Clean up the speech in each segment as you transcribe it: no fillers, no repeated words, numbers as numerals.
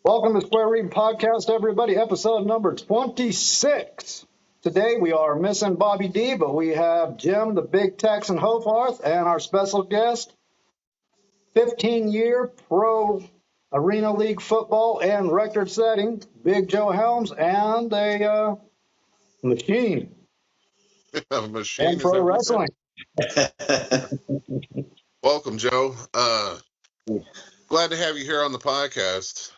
Welcome to Square Reading Podcast, everybody. Episode number 26. Today we are missing Bobby D, but we have Jim, the Big Texan Hoffarth, and our special guest, 15-year pro Arena League football and record-setting Big Joe Helms, and a machine A machine and is pro everything. wrestling. Welcome, Joe. Glad to have you here on the podcast.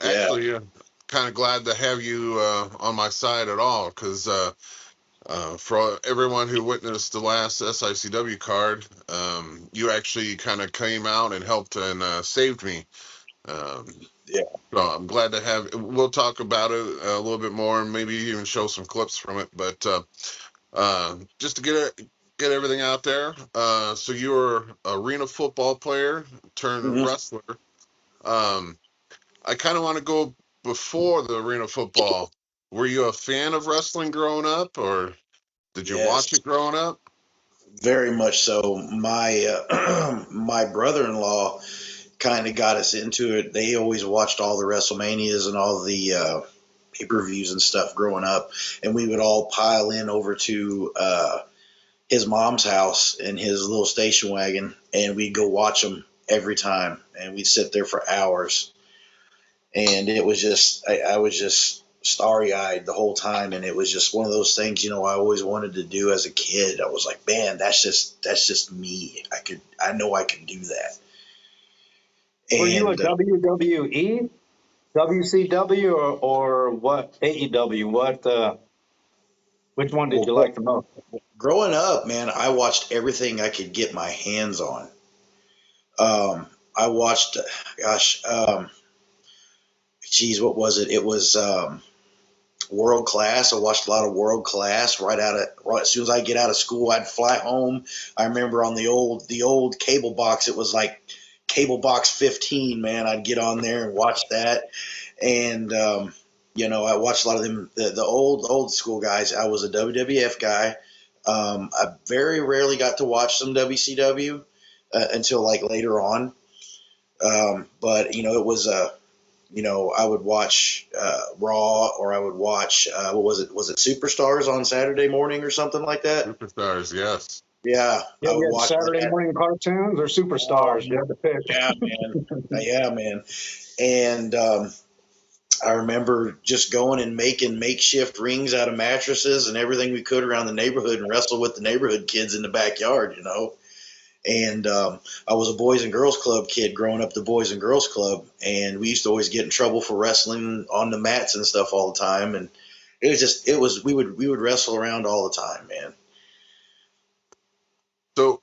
Yeah. Actually, kind of glad to have you on my side at all, because for everyone who witnessed the last SICW card, you actually kind of came out and helped and saved me. Um, Yeah. so I'm glad to have. We'll talk about it a little bit more, and maybe even show some clips from it. But just to get everything out there. So you were arena football player turned hmm wrestler. Um, I kind of want to go before the arena football. Were you a fan of wrestling growing up, or did you watch Yes, it growing up? very much so. My my brother-in-law kind of got us into it. They always watched all the WrestleManias and all the pay-per-views and stuff growing up, and we would all pile in over to his mom's house in his little station wagon, and we'd go watch them every time, and we'd sit there for hours. And it was just I was just starry-eyed the whole time, and it was just one of those things, I always wanted to do as a kid. I was like, man, that's just me. I know I could do that. Were you a And WWE, WCW, or what, AEW? Which one did well, you like the most? growing up, man, I watched everything I could get my hands on. I watched, gosh, geez, what was it? It was World Class. I watched a lot of World Class right as soon as I get out of school. I'd fly home. I remember on the old cable box, it was like cable box 15. Man, I'd get on there and watch that, and I watched a lot of them. The old school guys. I was a WWF guy. I very rarely got to watch some WCW until like later on. But it was I would watch Raw, or I would watch what was it? Was it Superstars on Saturday morning or something like that? Superstars, yes. Yeah, Yeah, I would you had watch Saturday that. morning cartoons or Oh, superstars. You had to pick. yeah, man. Yeah, man. And I remember just going and making makeshift rings out of mattresses and everything we could around the neighborhood and wrestle with the neighborhood kids in the backyard. And I was a Boys and Girls Club kid growing up at the Boys and Girls Club, and we used to always get in trouble for wrestling on the mats and stuff all the time. And we would wrestle around all the time, man. So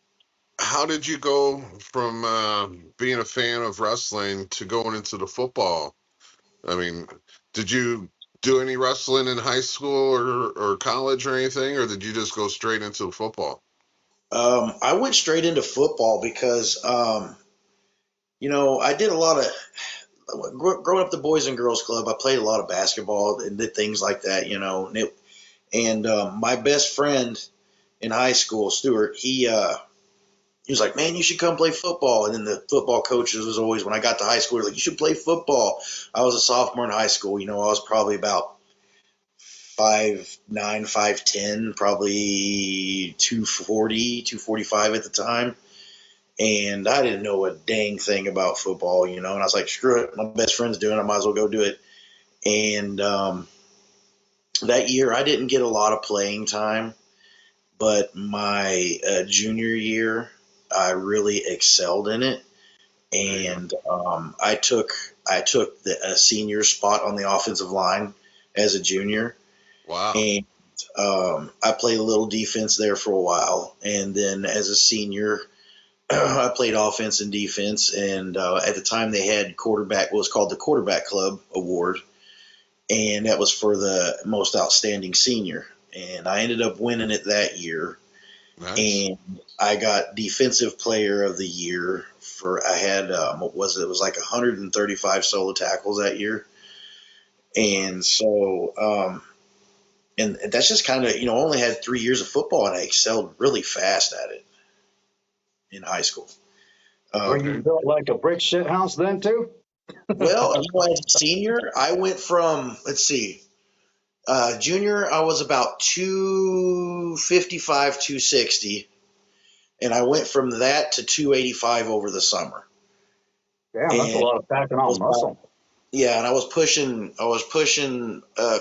how did you go from being a fan of wrestling to going into the football? I mean, did you do any wrestling in high school or college or anything, or did you just go straight into football? I went straight into football because I did a lot of growing up at the Boys and Girls Club. I played a lot of basketball and did things like that, and my best friend in high school, Stuart, he was like, man, you should come play football. And then the football coaches was always, when I got to high school, like, you should play football. I was a sophomore in high school. I was probably about 5'9", 5'10", probably 240, 245 at the time. And I didn't know a dang thing about football, and I was like, screw it. My best friend's doing it. I might as well go do it. And that year, I didn't get a lot of playing time. But my junior year, I really excelled in it, There you go. and I took the senior spot on the offensive line as a junior, Wow. and I played a little defense there for a while, and then as a senior, I played offense and defense, and at the time they had quarterback, what was called the Quarterback Club Award, and that was for the most outstanding senior, and I ended up winning it that year. Nice. And I got defensive player of the year for I had what was it? It was like 135 solo tackles that year, and so and that's just kind of I only had 3 years of football, and I excelled really fast at it in high school. Were you Um, Okay. built like a brick shit house then too? Well, as a senior, I went from, let's see, junior, I was about 255, 260, and I went from that to 285 over the summer. Damn, that's a And lot of packing I was on about, muscle. yeah, and I was pushing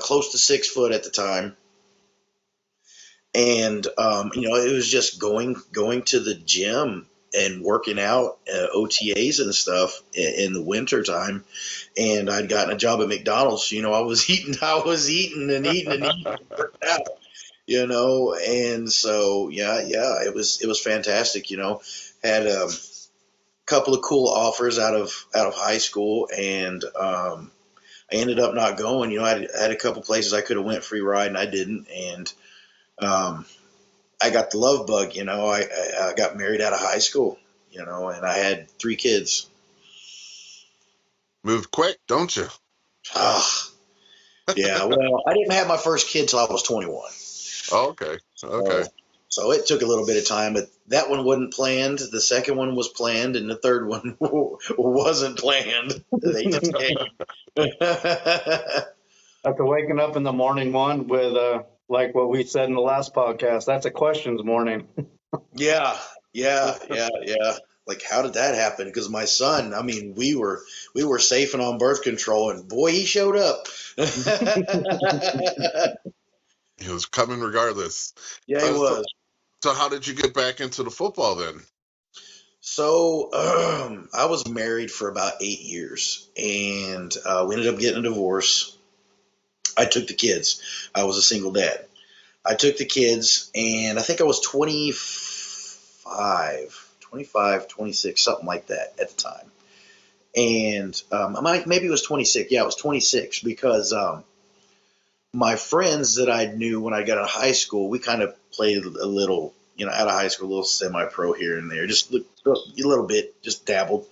close to 6 foot at the time. And it was just going to the gym and working out, OTAs and stuff in the winter time. And I'd gotten a job at McDonald's. I was eating and eating and eating and working out. And so yeah, it was fantastic. Had a couple of cool offers out of high school, and I ended up not going. I had a couple places I could have went free ride, and I didn't. And um, I got the love bug. I got married out of high school. And I had 3 kids. Move quick, don't you? Ah, yeah. Well, I didn't have my first kid till I was 21. Oh, okay. Okay. So it took a little bit of time, but that one wasn't planned. The second one was planned, and the third one wasn't planned. They just came. After waking up in the morning one with, like what we said in the last podcast, that's a questions morning. Yeah, yeah. Like, how did that happen? Because my son, I mean, we were safe and on birth control, and boy, he showed up. He was coming regardless. Yeah, he So, was. so how did you get back into the football then? So I was married for about 8 years, and we ended up getting a divorce. I took the kids. I was a single dad. I took the kids, and I think I was 25, 26, something like that at the time. And maybe it was 26. Yeah, it was 26 because my friends that I knew when I got out of high school, we kind of played a little, out of high school, a little semi-pro here and there, just a little bit, just dabbled.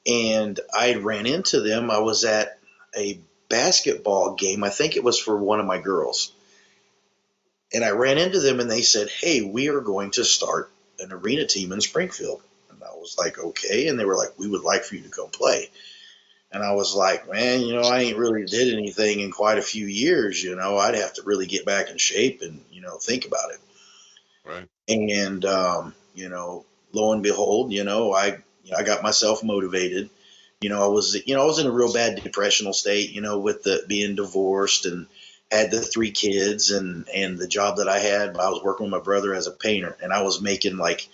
And I ran into them. I was at a basketball game. I think it was for one of my girls. And I ran into them and they said, "Hey, we are going to start an arena team in Springfield." And I was like, "Okay." And they were like, "We would like for you to come play." And I was like, "Man, I ain't really did anything in quite a few years. I'd have to really get back in shape and, think about it." Right. And, lo and behold, I got myself motivated. I was in a real bad depressional state, with the being divorced and had the 3 kids and the job that I had. I was working with my brother as a painter, and I was making like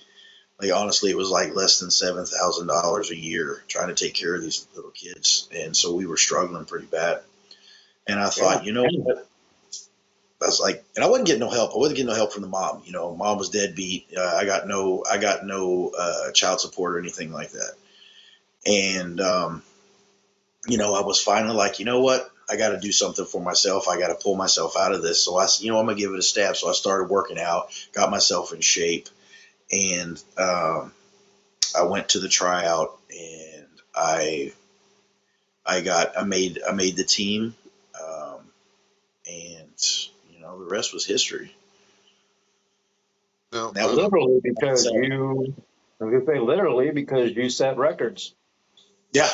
honestly, it was like less than $7,000 a year trying to take care of these little kids, and so we were struggling pretty bad. And I Yeah. thought, what? I was like, and I wasn't getting no help. I wasn't getting no help from the mom. Mom was deadbeat. I got no child support or anything like that. And I was finally like, what? I got to do something for myself. I got to pull myself out of this. So I said, I'm gonna give it a stab. So I started working out, got myself in shape, and I went to the tryout, and I made the team, and the rest was history. Now, That was Literally because so I was gonna say literally because you set records. yeah,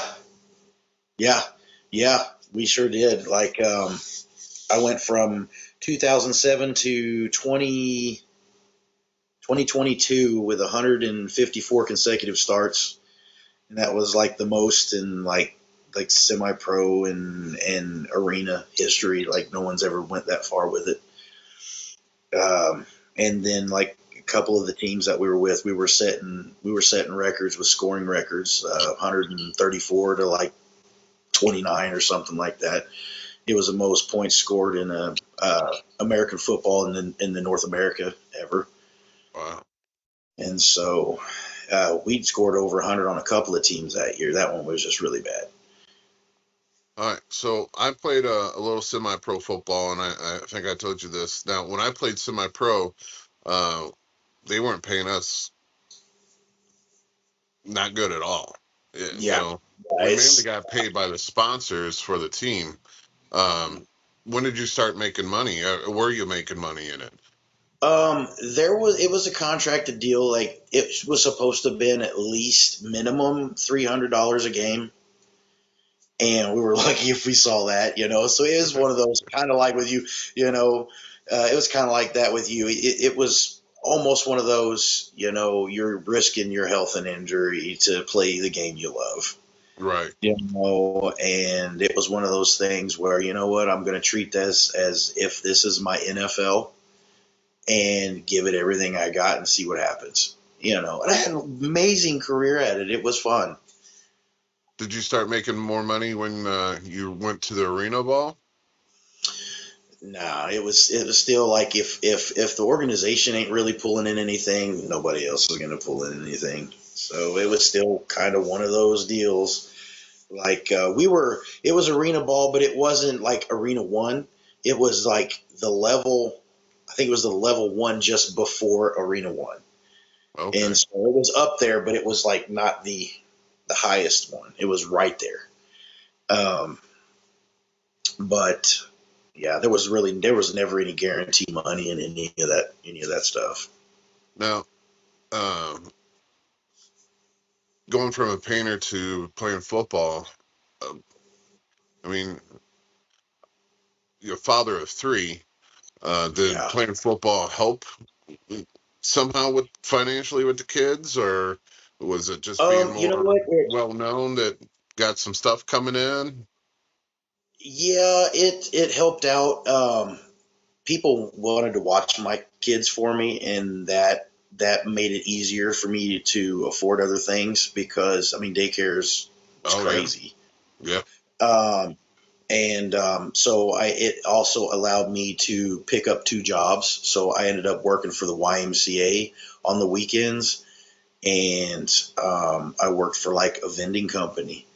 yeah, yeah. We sure did. Like I went from 2007 to 2022 with 154 consecutive starts, and that was like the most in like semi-pro and arena history. Like no one's ever went that far with it. And then like a couple of the teams that we were with, we were setting records with scoring records, 134 to like 29 or something like that. It was the most points scored in a American football in the North America ever. wow. And so we'd scored over 100 on a couple of teams that year. That one was just really bad. All right. So I played a little semi-pro football, and I think I told you this. Now, when I played semi-pro, uh, they weren't paying us not good at all. You Yeah, know, yeah, we mainly got paid by the sponsors for the team. Um, when did you start making money? Were you making money in it? it was a contracted deal. Like it was supposed to have been at least minimum $300 a game. and we were lucky if we saw that, So it is one of those kind of like with you, it was kind of like that with you. It was almost one of those, you're risking your health and injury to play the game you love. Right. And it was one of those things where, you know what, I'm going to treat this as if this is my NFL and give it everything I got and see what happens. And I had an amazing career at it. It was fun. Did you start making more money when you went to the arena ball? No, it was still like if the organization ain't really pulling in anything, nobody else is going to pull in anything. So it was still kind of one of those deals. Like it was arena ball, but it wasn't like arena one. It was like the level. I think it was the level one just before arena one, Okay. and so it was up there, but it was like not the highest one. It was right there. But yeah, there was never any guarantee money in any of that stuff. Now, um, going from a painter to playing football, uh, I mean, you're a father of three. Did Yeah. playing football help somehow with financially with the kids, or was it just being You know more what? well known that got some stuff coming in? Yeah, it helped out. People wanted to watch my kids for me, and that made it easier for me to afford other things because I mean daycare is Oh yeah, crazy. yeah. Um, and so it also allowed me to pick up two jobs. So I ended up working for the YMCA on the weekends, and I worked for like a vending company,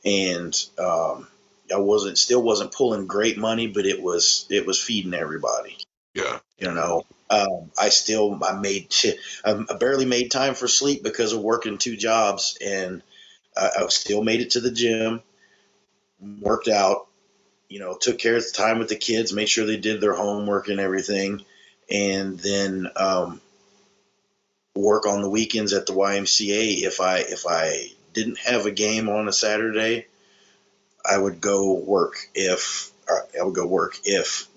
and I wasn't pulling great money, but it was feeding everybody. Yeah. I barely made time for sleep because of working two jobs, and I still made it to the gym, worked out, took care of the time with the kids, made sure they did their homework and everything, and then work on the weekends at the YMCA. If I didn't have a game on a Saturday, I would go work. If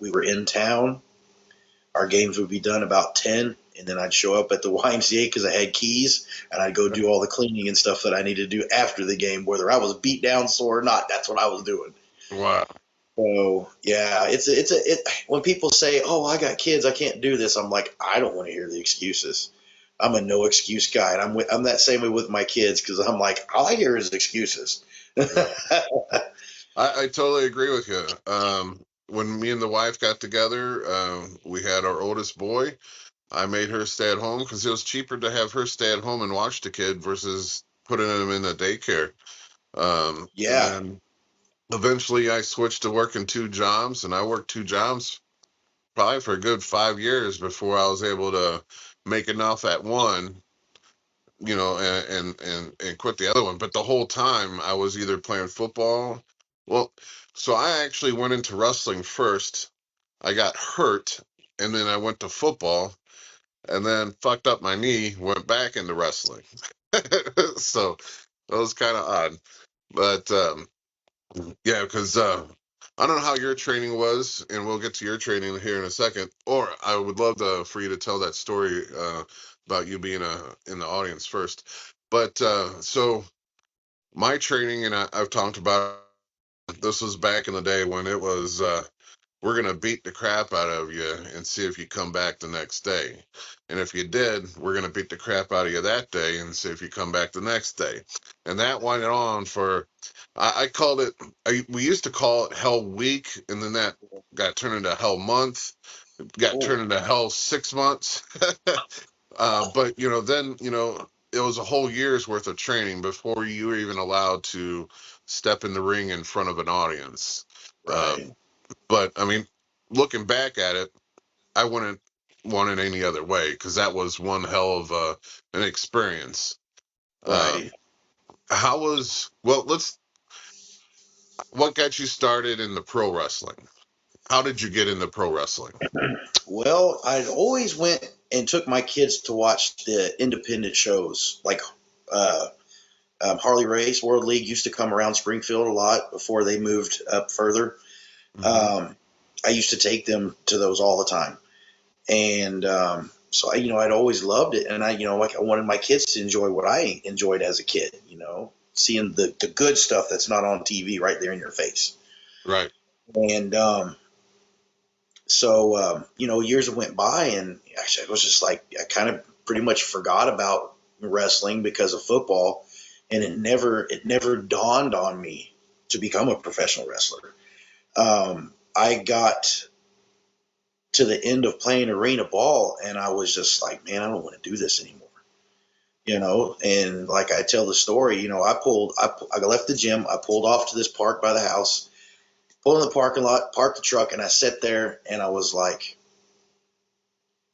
we were in town, our games would be done about 10, and then I'd show up at the YMCA because I had keys, and I'd go do all the cleaning and stuff that I needed to do after the game, whether I was beat down sore or not. That's what I was doing. Wow. So yeah, when people say, "Oh, I got kids, I can't do this," I'm like, I don't want to hear the excuses. I'm a no excuse guy, and I'm that same way with my kids because I'm like, all I hear is excuses. Yeah. I totally agree with you. When me and the wife got together, we had our oldest boy. I made her stay at home because it was cheaper to have her stay at home and watch the kid versus putting him in a daycare. And Yeah, then eventually I switched to working two jobs, and I worked two jobs probably for a good 5 years before I was able to make enough at one, and quit the other one. But the whole time I was either playing football. Well, so I actually went into wrestling first. I got hurt, and then I went to football, and then fucked up my knee, went back into wrestling. So that was kind of odd. But yeah, because I don't know how your training was, and we'll get to your training here in a second. Or I would love for you to tell that story about you being in the audience first. But so my training, and I've talked about this was back in the day when it was we're gonna beat the crap out of you and see if you come back the next day. And if you did, we're gonna beat the crap out of you that day and see if you come back the next day. And that went on for I called it we used to call it Hell Week, and then that got turned into Hell Month, got oh, turned into Hell 6 months. But then it was a whole year's worth of training before you were even allowed to step in the ring in front of an audience. right, But I mean, looking back at it, I wouldn't want it any other way because that was one hell of an experience. right. Um, how was well? What got you started in the pro wrestling? How did you get into pro wrestling? Well, I always went and took my kids to watch the independent shows, like uh, Harley Race, World League used to come around Springfield a lot before they moved up further. Hmm. I used to take them to those all the time. And so I'd always loved it. And like I wanted my kids to enjoy what I enjoyed as a kid, seeing the good stuff that's not on TV right there in your face. Right. And so years went by, and actually, I was just like, I kind of pretty much forgot about wrestling because of football, and it never dawned on me to become a professional wrestler. I got to the end of playing arena ball, and I was just like, man, I don't want to do this anymore. And like I tell the story, I left the gym, I pulled off to this park by the house, pulled in the parking lot, parked the truck, and I sat there, and I was like,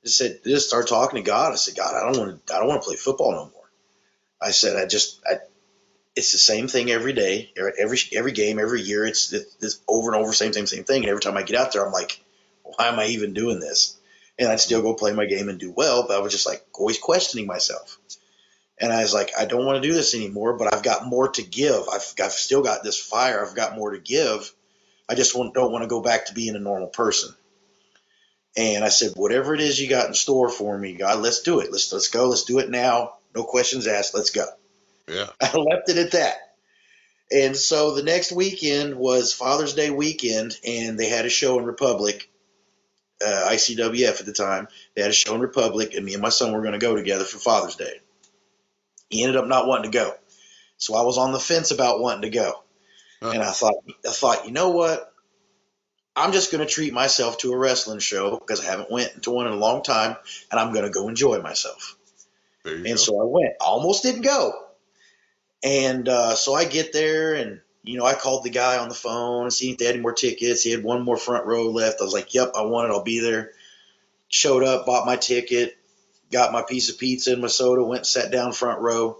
just start talking to God. I said, God, I don't want to play football no more. I said, it's the same thing every day, every game, every year. It's over and over, same thing. And every time I get out there, I'm like, why am I even doing this? And I'd still go play my game and do well, but I was just like always questioning myself. And I was like, I don't want to do this anymore, but I've got more to give. I've still got this fire. I've got more to give. I just don't want to go back to being a normal person. And I said, whatever it is you got in store for me, God, let's do it. Let's go. Let's do it now. No questions asked. Let's go. Yeah. I left it at that. And so the next weekend was Father's Day weekend, and they had a show in Republic, ICWF at the time. They had a show in Republic, and me and my son were going to go together for Father's Day. He ended up not wanting to go. So I was on the fence about wanting to go. Huh. And I thought, you know what? I'm just going to treat myself to a wrestling show because I haven't went to one in a long time, and I'm going to go enjoy myself. There you And go. so I went. I almost didn't go. And so I get there, and I called the guy on the phone and see if they had any more tickets. He had one more front row left. I was like, "Yep, I want it. I'll be there." Showed up, bought my ticket, got my piece of pizza and my soda, went and sat down front row.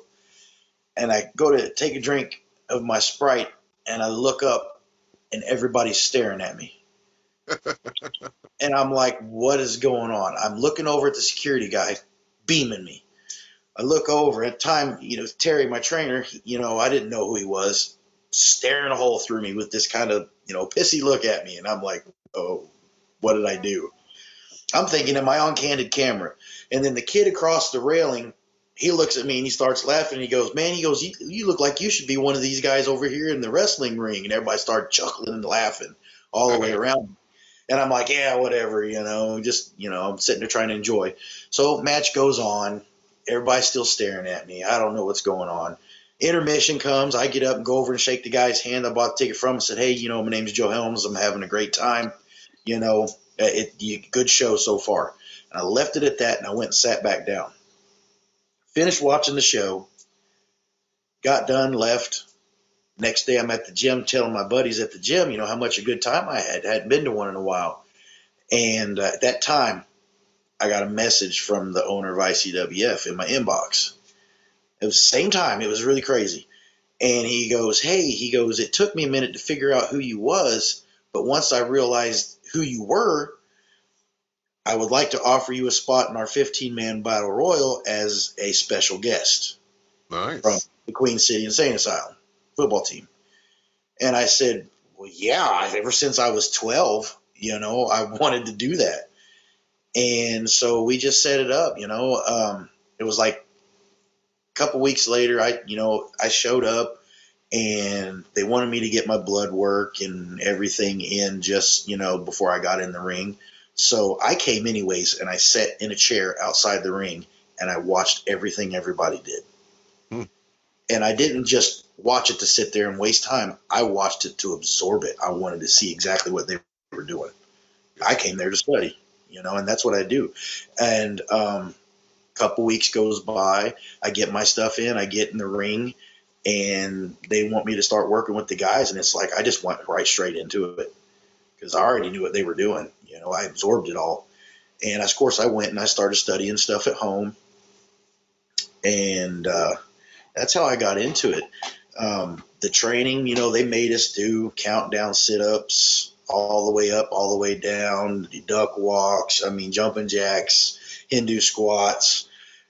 And I go to take a drink of my Sprite, and I look up, and everybody's staring at me. And I'm like, "What is going on?" I'm looking over at the security guy, beaming me. I look over at the time, Terry, my trainer, I didn't know who he was, staring a hole through me with this kind of, pissy look at me. And I'm like, oh, what did I do? I'm thinking, am I on candid camera? And then the kid across the railing, he looks at me and he starts laughing. And he goes, man, you look like you should be one of these guys over here in the wrestling ring. And everybody started chuckling and laughing all the way around. And I'm like, yeah, whatever, I'm sitting there trying to enjoy. So match goes on. Everybody's still staring at me. I don't know what's going on. Intermission comes. I get up and go over and shake the guy's hand I bought the ticket from and said, hey, my name's Joe Helms. I'm having a great time. Good show so far. And I left it at that, and I went and sat back down. Finished watching the show. Got done, left. Next day, I'm at the gym telling my buddies at the gym, how much a good time I had. I hadn't been to one in a while. And at that time, I got a message from the owner of ICWF in my inbox. It was the same time. It was really crazy. And he goes, hey, it took me a minute to figure out who you was, but once I realized who you were, I would like to offer you a spot in our 15-man battle royal as a special guest from Nice. the Queen City Insane Asylum football team. And I said, well, yeah, ever since I was 12, I wanted to do that. And so we just set it up, it was like a couple weeks later, I showed up, and they wanted me to get my blood work and everything in just, before I got in the ring. So I came anyways, and I sat in a chair outside the ring, and I watched everything everybody did. Hmm. And I didn't just watch it to sit there and waste time. I watched it to absorb it. I wanted to see exactly what they were doing. I came there to study, and that's what I do. And couple weeks goes by, I get my stuff in, I get in the ring, and they want me to start working with the guys, and it's like I just went right straight into it because I already knew what they were doing. I absorbed it all. And of course I went and I started studying stuff at home, and that's how I got into it. The training, they made us do countdown sit-ups all the way up, all the way down, duck walks, jumping jacks, Hindu squats,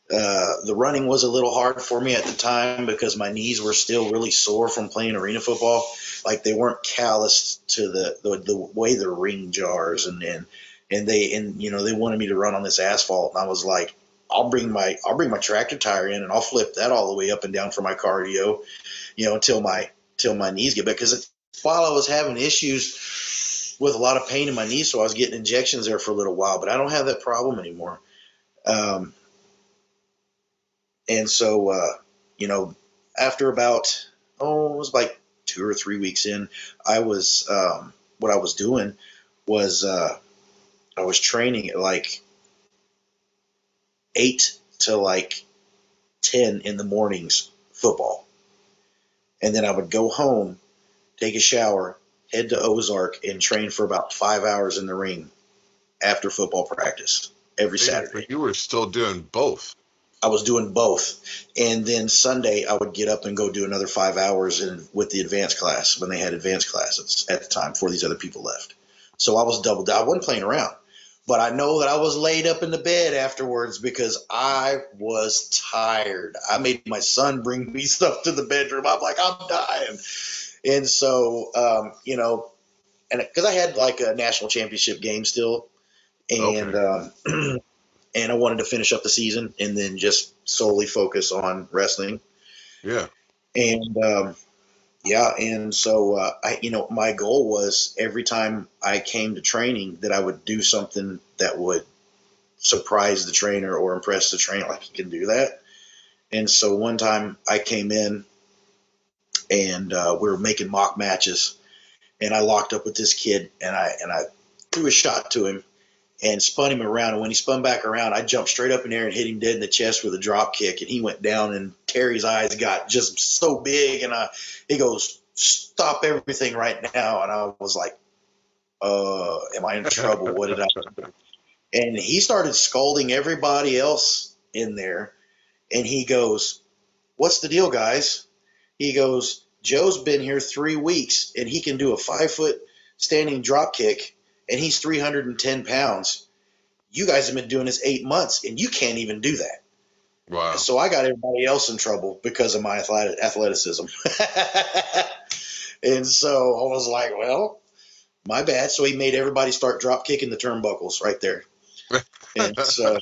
The running was a little hard for me at the time because my knees were still really sore from playing arena football. Like they weren't calloused to the way the ring jars, and they wanted me to run on this asphalt, and I was like, I'll bring my tractor tire in and I'll flip that all the way up and down for my cardio, until my knees get back. Because while I was having issues with a lot of pain in my knees, so I was getting injections there for a little while, but I don't have that problem anymore. And so, after about, it was like 2 or 3 weeks in, what I was doing was, I was training at like 8 to like 10 in the mornings football. And then I would go home, take a shower, head to Ozark, and train for about 5 hours in the ring after football practice every Saturday. But you were still doing both. I was doing both. And then Sunday I would get up and go do another 5 hours with the advanced class when they had advanced classes at the time before these other people left. So I was doubled. I wasn't playing around. But I know that I was laid up in the bed afterwards because I was tired. I made my son bring me stuff to the bedroom. I'm like, I'm dying. And so, and because I had like a national championship game still, and Okay. and I wanted to finish up the season and then just solely focus on wrestling. Yeah. And and so my goal was every time I came to training that I would do something that would surprise the trainer or impress the trainer, like he can do that. And so one time I came in and we were making mock matches, and I locked up with this kid, and I threw a shot to him and spun him around. And when he spun back around, I jumped straight up in there and hit him dead in the chest with a drop kick. And he went down, and Terry's eyes got just so big. And he goes, "Stop everything right now." And I was like, am I in trouble? What did I do? And he started scolding everybody else in there. And he goes, "What's the deal, guys?" He goes, "Joe's been here 3 weeks, and he can do a 5-foot standing drop kick, and he's 310 pounds. You guys have been doing this 8 months, and you can't even do that." Wow. So I got everybody else in trouble because of my athleticism. And so I was like, well, my bad. So he made everybody start drop kicking the turnbuckles right there. And so,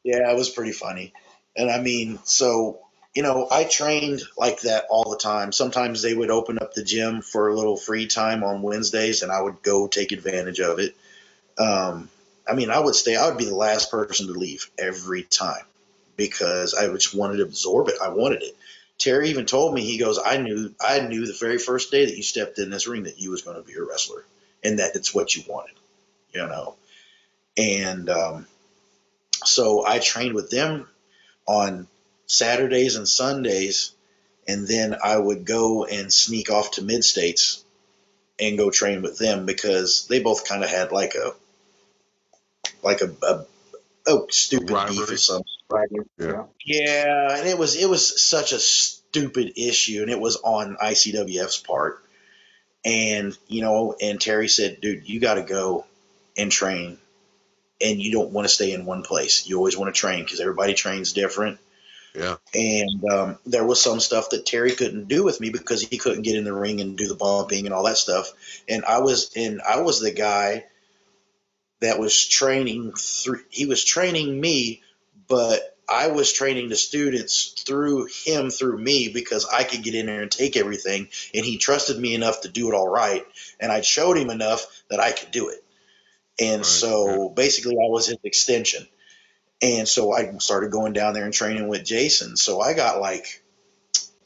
yeah, it was pretty funny. And I mean, so, I trained like that all the time. Sometimes they would open up the gym for a little free time on Wednesdays, and I would go take advantage of it. I mean, I would be the last person to leave every time because I just wanted to absorb it. I wanted it. Terry even told me, he goes, I knew the very first day that you stepped in this ring that you was going to be a wrestler and that it's what you wanted, And so I trained with them on Saturdays and Sundays, and then I would go and sneak off to Mid-States and go train with them because they both kind of had like a stupid Rivalry. beef or something. Yeah. Yeah, and it was such a stupid issue, and it was on ICWF's part. And and Terry said, "Dude, you got to go and train, and you don't want to stay in one place. You always want to train because everybody trains different." Yeah. And there was some stuff that Terry couldn't do with me because he couldn't get in the ring and do the bumping and all that stuff. And I was the guy that was training he was training me, but I was training the students through me because I could get in there and take everything, and he trusted me enough to do it all right, and I showed him enough that I could do it. And Right. so basically I was his extension. And so I started going down there and training with Jason. So I got like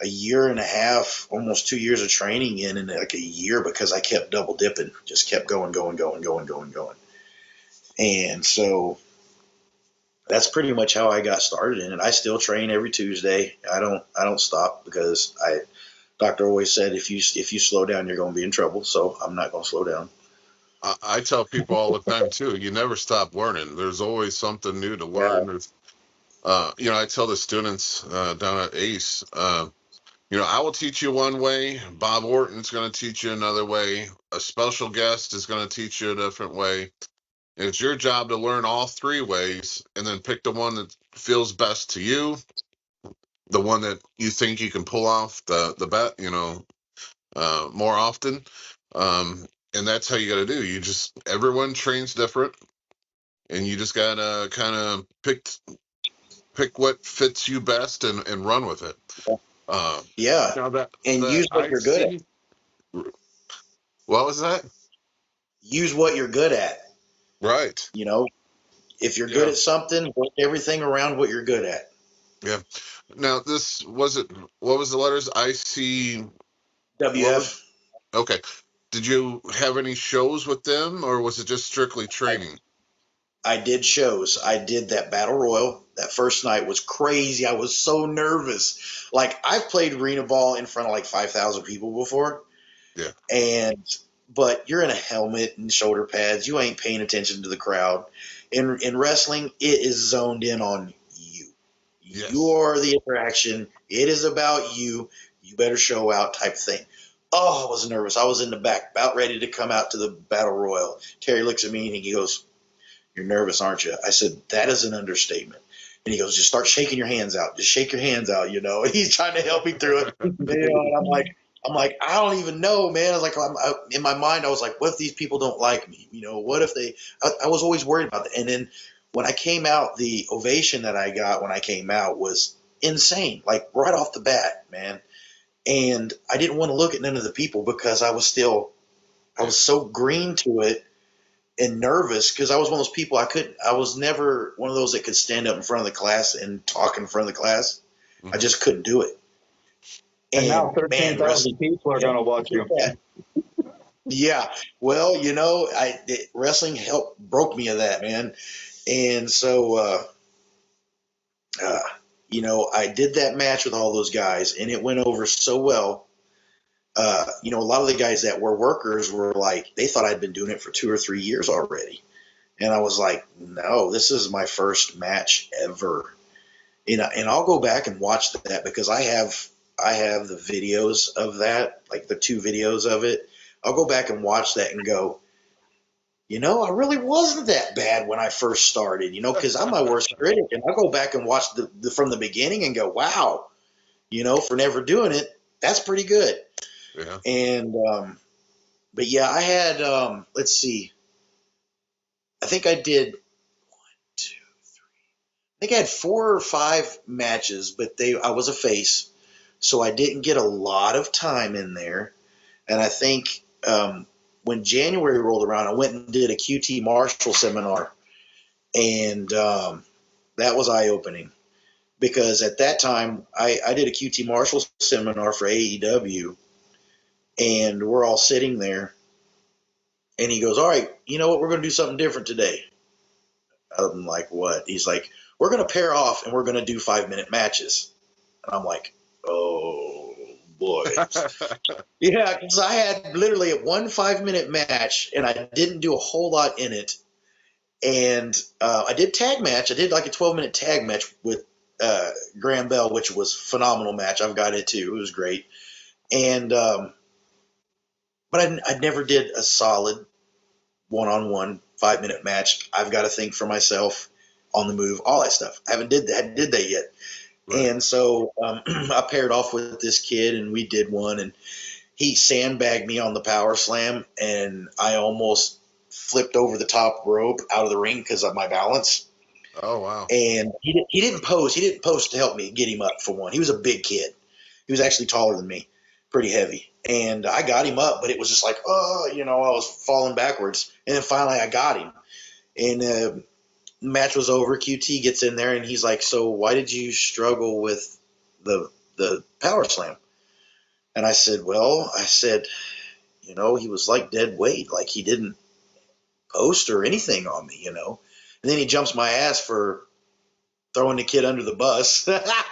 a year and a half, almost 2 years of training in like a year because I kept double dipping, just kept going. And so that's pretty much how I got started in it. I still train every Tuesday. I don't stop because doctor always said if you slow down, you're going to be in trouble. So I'm not going to slow down. I tell people all the time too, you never stop learning. There's always something new to learn. There's, I tell the students down at ACE, I will teach you one way. Bob Orton's going to teach you another way. A special guest is going to teach you a different way. And it's your job to learn all 3 ways and then pick the one that feels best to you, the one that you think you can pull off the bet, more often. And that's how you got to do. Everyone trains different, and you just gotta kind of pick what fits you best and run with it. Uh, Yeah, now that and the use what you're good at. IC, what was that? Use what you're good at. Right. You know, if you're good Yeah. at something, work everything around what you're good at. Yeah. Now this was it. What was the letters? IC. What was? WF. Okay. Did you have any shows with them, or was it just strictly training? I did shows. I did that battle royal. That first night was crazy. I was so nervous. Like I've played arena ball in front of like 5,000 people before, Yeah. and but you're in a helmet and shoulder pads. You ain't paying attention to the crowd. In wrestling, it is zoned in on you. You Yes. are the interaction. It is about you. You better show out type thing. Oh, I was nervous. I was in the back, about ready to come out to the battle royal. Terry looks at me and he goes, "You're nervous, aren't you?" I said, "That is an understatement." And he goes, "Just start shaking your hands out. Just shake your hands out." He's trying to help me through it. And I'm like, I don't even know, man. I was like, in my mind, I was like, what if these people don't like me? What if they? I was always worried about that. And then when I came out, the ovation that I got when I came out was insane, like right off the bat, man. And I didn't want to look at none of the people because I Yeah. was so green to it and nervous because I was one of those people I was never one of those that could stand up in front of the class and talk in front of the class. I Hmm. just couldn't do it. And now And man, 13,000 people are going to watch you. that. Yeah. Well, wrestling helped broke me of that, man. And so, uh, I did that match with all those guys and it went over so well. A lot of the guys that were workers were like, they thought I'd been doing it for 2 or 3 years already. And I was like, no, this is my first match ever. And I'll go back and watch that because I have the videos of that, like the 2 videos of it. I'll go back and watch that and go, I really wasn't that bad when I first started, because I'm my worst critic. And I'll go back and watch the from the beginning and go, wow, for never doing it, that's pretty good. Yeah. And but yeah, I had let's see, I think I did two, I think I had 4 or 5 matches, but I was a face, so I didn't get a lot of time in there. And I think when January rolled around, I went and did a QT Marshall seminar, and that was eye opening because at that time I did a QT Marshall seminar for AEW, and we're all sitting there, and he goes, "All right, you know what? We're going to do something different today." I'm like, "What?" He's like, "We're going to pair off and we're going to do 5-minute matches." And I'm like, "Oh boy." Yeah, because I had literally a 1 5-minute match and I didn't do a whole lot in it. And I did tag match. I did like a 12-minute tag match with Graham Bell, which was a phenomenal match. I've got it too. It was great. And but I never did a solid one-on-one 5-minute match. I've got to think for myself, on the move, all that stuff. I haven't did that yet. Right. And so I paired off with this kid and we did one, and he sandbagged me on the power slam, and I almost flipped over the top rope out of the ring because of my balance. Oh wow. And he didn't pose. He didn't pose to help me get him up for one. He was a big kid. He was actually taller than me, pretty heavy. And I got him up, but it was just like, I was falling backwards. And then finally I got him. And the match was over. QT gets in there and he's like, "So why did you struggle with the power slam?" And I said, he was like dead weight. Like he didn't post or anything on me. And then he jumps my ass for throwing the kid under the bus. And Ah,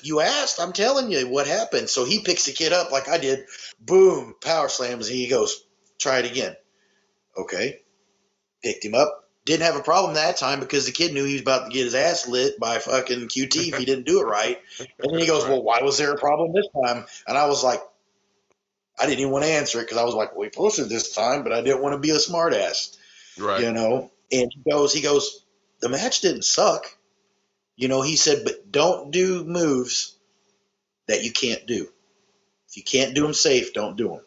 you asked, I'm telling you what happened. So he picks the kid up like I did. Boom, power slams. And he goes, "Try it again." Okay. Picked him up. Didn't have a problem that time because the kid knew he was about to get his ass lit by fucking QT if he didn't do it right. And then he goes, right. "Well, why was there a problem this time?" And I was like, I didn't even want to answer it because I was like, "We posted this time," but I didn't want to be a smartass. Right. And he goes, the match didn't suck. He said, but don't do moves that you can't do. If you can't do them safe, don't do them.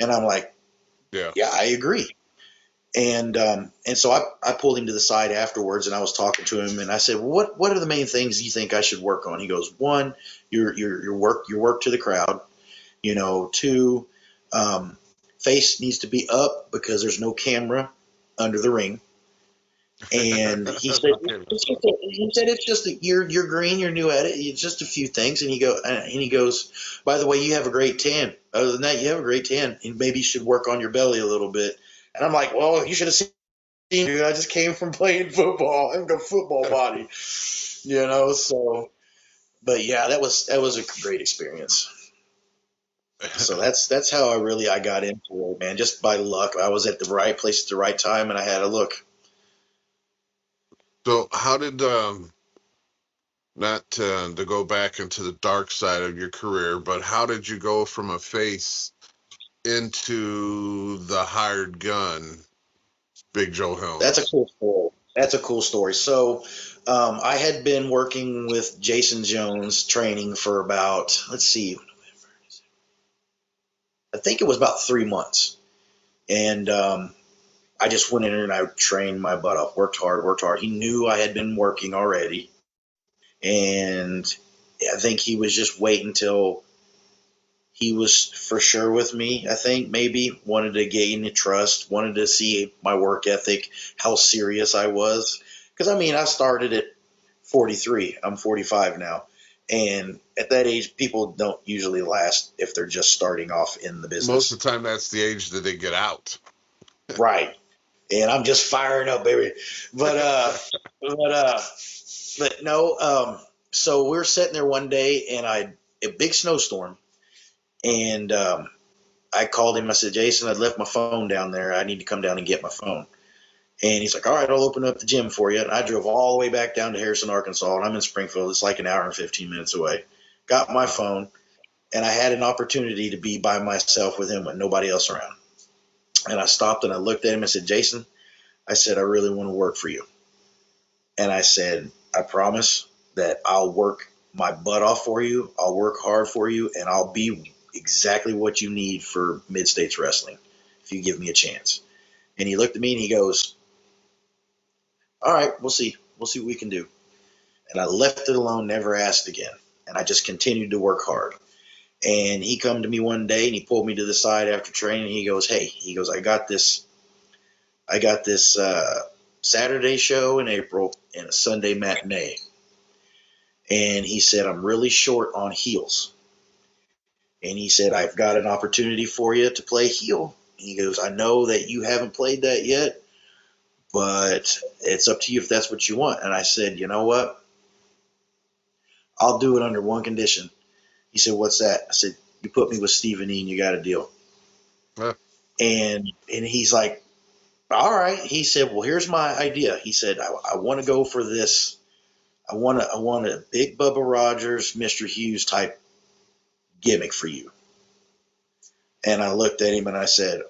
And I'm like, Yeah. yeah, I agree. And so I pulled him to the side afterwards, and I was talking to him, and I said, well, what are the main things you think I should work on? He goes, one, your work to the crowd. Two, face needs to be up because there's no camera under the ring. And he said, it's just that you're green, you're new at it. It's just a few things. And he goes, by the way, you have a great tan. Other than that, you have a great tan, and maybe you should work on your belly a little bit. And I'm like, well, you should have seen me, dude. I just came from playing football. I'm a football body, So, but yeah, that was a great experience. So that's how I got into it, man. Just by luck, I was at the right place at the right time, and I had a look. So how did not to go back into the dark side of your career, but how did you go from a face into the hired gun, Big Joe That's a Helms? cool story. That's a cool story. So, I had been working with Jason Jones training for about, let's see, I think it was about 3 months. And I just went in and I trained my butt off, worked hard, worked hard. He knew I had been working already. And I think he was just waiting until he was for sure with me. I think maybe wanted to gain the trust, wanted to see my work ethic, how serious I was. Because I started at 43. I'm 45 now. And at that age, people don't usually last if they're just starting off in the Most of business. the time, that's the age that they get out. Right. And I'm just firing up, baby. But, but, uh, but no, so we're sitting there one day and a big snowstorm. And, I called him. I said, Jason, I left my phone down there. I need to come down and get my phone. And he's like, all right, I'll open up the gym for you. And I drove all the way back down to Harrison, Arkansas, and I'm in Springfield. It's like an hour and 15 minutes away. Got my Wow. phone, and I had an opportunity to be by myself with him with nobody else around. And I stopped and I looked at him and said, Jason, I said, I really want to work for you. And I said, I promise that I'll work my butt off for you. I'll work hard for you, and I'll be exactly what you need for mid-states wrestling if you give me a chance. And he looked at me and he goes, all right, we'll see. We'll see what we can do. And I left it alone, never asked again. And I just continued to work hard. And he come to me one day and he pulled me to the side after training. He goes, hey, I got this Saturday show in April and a Sunday matinee. And he said, I'm really short on heels. And he said, I've got an opportunity for you to play heel. He goes, I know that you haven't played that yet, but it's up to you if that's what you want. And I said, you know what? I'll do it under one condition. He said, what's that? I said, you put me with Stephen E and you got a deal. Huh. And he's like, all right. He said, well, here's my idea. He said, I want to go for this. I want a big Bubba Rogers, Mr. Hughes type gimmick for you. And I looked at him and I said,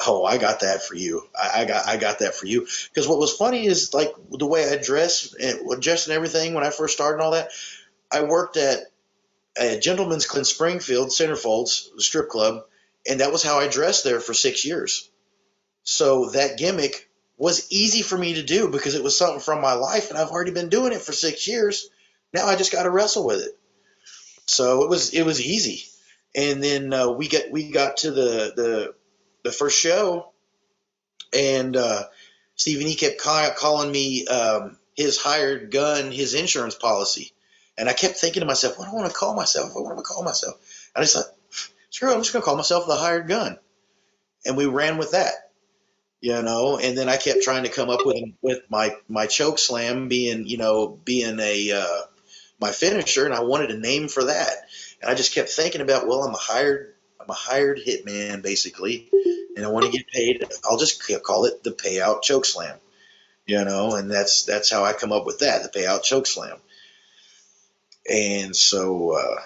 oh, I got that for you. I got that for you. Because what was funny is like the way I dress and everything when I first started and all that. I worked at a Gentleman's Club in Springfield, Centerfolds, the strip club, and that was how I dressed there for 6 years. So that gimmick was easy for me to do because it was something from my life, and I've already been doing it for 6 years. Now I just got to wrestle with it. So it was easy. And then we got to the first show, and Stephen E kept calling me his hired gun, his insurance policy. And I kept thinking to myself, what do I want to call myself? What do I want to call myself? And I just thought, screw it, I'm just going to call myself the hired gun. And we ran with that, And then I kept trying to come up with my choke slam being a my finisher, and I wanted a name for that. And I just kept thinking about, well, I'm a hired hitman basically, and I want to get paid. I'll just call it the payout choke slam, and that's how I come up with that, the payout choke slam. And so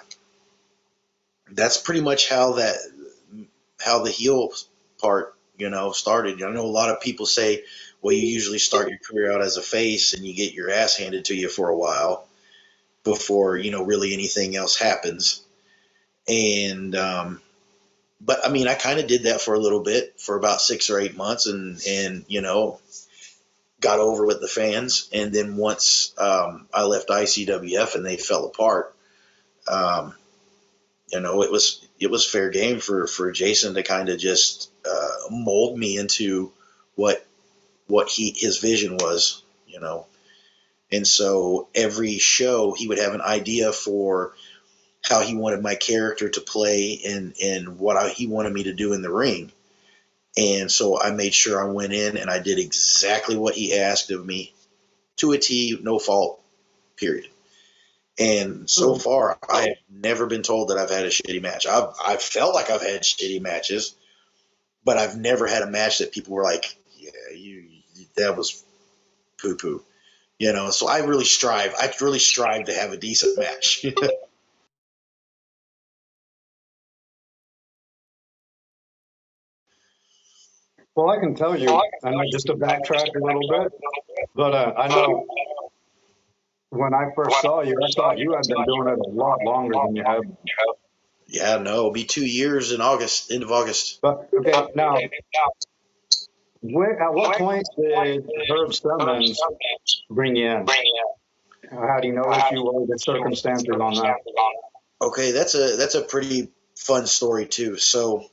that's pretty much how the heel part, started. I know a lot of people say, Well, you usually start your career out as a face and you get your ass handed to you for a while before, really anything else happens. And, but I mean, I kind of did that for a little bit, for about 6 or 8 months, and got over with the fans. And then once I left ICWF and they fell apart, um, it was fair game for Jason to kind of just mold me into what his vision was, And so every show he would have an idea for how he wanted my character to play and what he wanted me to do in the ring. And so I made sure I went in and I did exactly what he asked of me to a T, no fault, period. And so far, I have never been told that I've had a shitty match. I've felt like I've had shitty matches, but I've never had a match that people were like, yeah, that was poo poo. So I really strive to have a decent match. Well, I can tell you, I know just to backtrack a little bit, but I know when I first saw you, I thought you had been doing it a lot longer than you have. Yeah, no, it'll be 2 years in August, end of August. But okay, now, at what point did Herb Simmons bring you in? How do you know if you were the circumstances on that? Okay, that's a pretty fun story too. So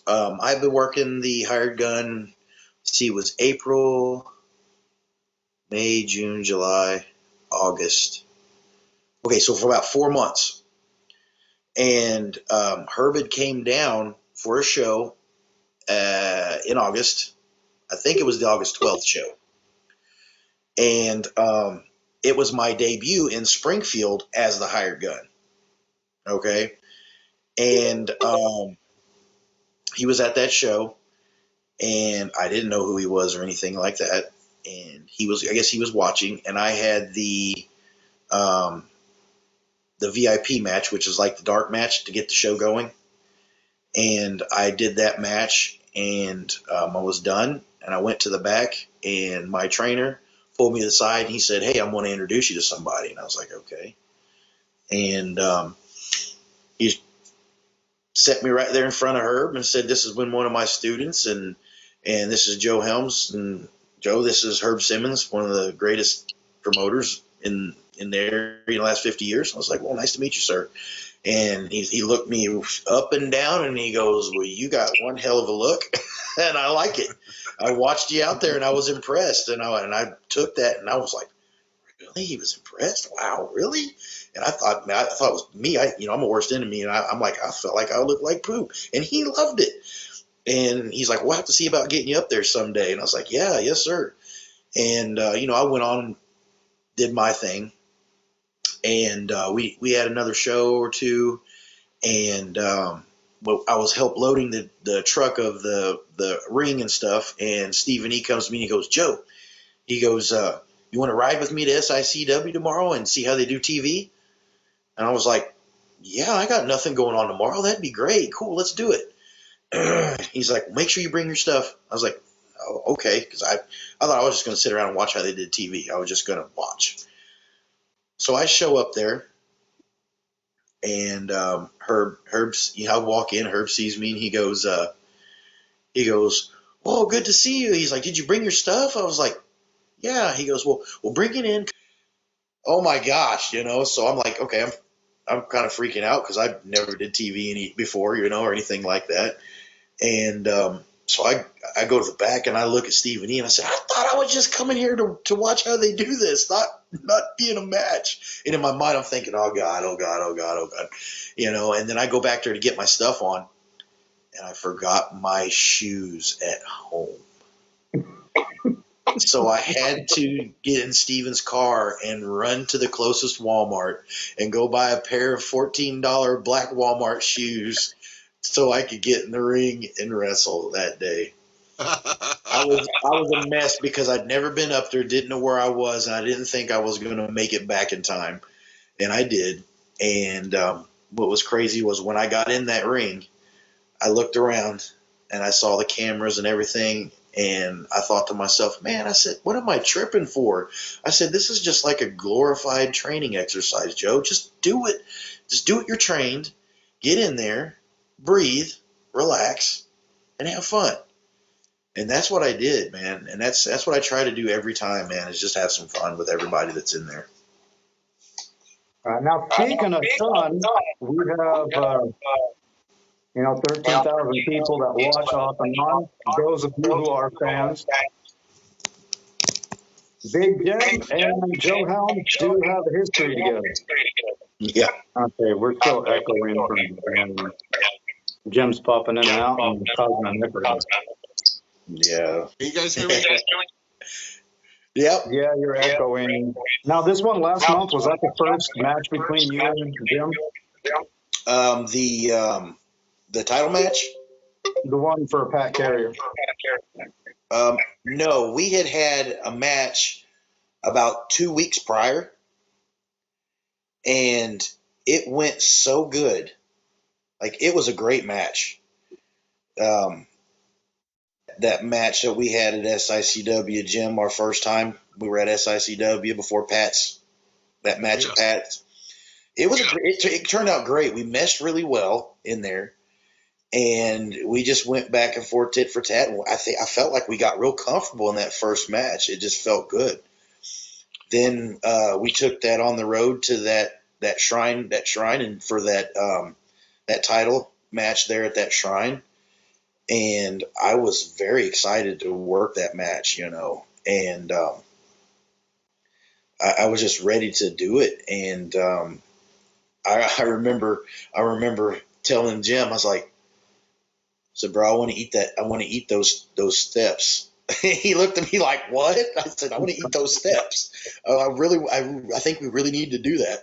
I've been working the hired gun. See, it was April, May, June, July, August. Okay, so for about 4 months, and Herb had came down for a show in August. I think it was the August 12th show, and it was my debut in Springfield as the hired gun. Okay, and he was at that show, and I didn't know who he was or anything like that. And I guess he was watching, and I had the VIP match, which is like the dark match to get the show going. And I did that match, and I was done, and I went to the back, and my trainer pulled me to the side, and he said, "Hey, I'm going to introduce you to somebody." And I was like, "Okay." And he set me right there in front of Herb and said, "This has been one of my students, and this is Joe Helms, and Joe, this is Herb Simmons, one of the greatest promoters in there in the last 50 years." I was like, "Well, nice to meet you, sir." And he looked me up and down, and he goes, "Well, you got one hell of a look," and I like it. I watched you out there, and I was impressed, and I took that, and I was like, "Really? He was impressed? Wow, really?" And I thought it was me. I'm a worst enemy, and I'm like, I felt like I looked like poop, and he loved it. And he's like, "We'll have to see about getting you up there someday." And I was like, "Yeah, yes, sir." And I went on and did my thing, and we had another show or two, and I was help loading the truck of the ring and stuff. And Stephen E comes to me and he goes, "Joe," he goes, "you want to ride with me to SICW tomorrow and see how they do TV?" And I was like, "Yeah, I got nothing going on tomorrow. That'd be great. Cool, let's do it." He's like, "Make sure you bring your stuff." I was like, "Oh, okay," because I thought I was just going to sit around and watch how they did TV. I was just going to watch. So I show up there, and Herb's, I walk in. Herb sees me, and he goes, "Oh, good to see you." He's like, "Did you bring your stuff?" I was like, "Yeah." He goes, "Well, we'll bring it in." Oh my gosh, So I'm like, okay, I'm kind of freaking out because I never did TV before, or anything like that. And so I go to the back and I look at Stephen E and I said, "I thought I was just coming here to watch how they do this, not be in a match." And in my mind, I'm thinking, "Oh God, oh God, oh God, oh God," And then I go back there to get my stuff on, and I forgot my shoes at home. So I had to get in Steven's car and run to the closest Walmart and go buy a pair of $14 black Walmart shoes so I could get in the ring and wrestle that day. I was a mess because I'd never been up there, didn't know where I was, and I didn't think I was going to make it back in time. And I did. And what was crazy was when I got in that ring, I looked around and I saw the cameras and everything, And I thought to myself, man, I said, what am I tripping for? I said, this is just like a glorified training exercise, Joe. Just do it. Just do it. You're trained. Get in there, breathe, relax, and have fun. And that's what I did, man. And that's what I try to do every time, man, is just have some fun with everybody that's in there. Now, speaking of fun, we have, 13,000 people that watch off and on. Those of you who are fans, Big Jim and Joe Helms do have a history together. Yeah. Okay, we're still echoing from Jim's popping in and out and causing an echo. Yeah. Can you guys hear me? Yep. Yeah, you're echoing. Now, this one last month, was that the first match between you and Jim? The title match? The one for Pat Carrier. No, we had a match about 2 weeks prior, and it went so good. Like, it was a great match. That match that we had at SICW, Jim, our first time we were at SICW before that match at Pat's. It turned out great. We meshed really well in there, and we just went back and forth tit for tat. And I felt like we got real comfortable in that first match. It just felt good. Then we took that on the road to that shrine, and for that title match there at that shrine. And I was very excited to work that match, and I was just ready to do it. And I remember telling Jim, I was like, bro, I want to eat that. I want to eat those steps. He looked at me like, what? I said, I want to eat those steps. I think we really need to do that.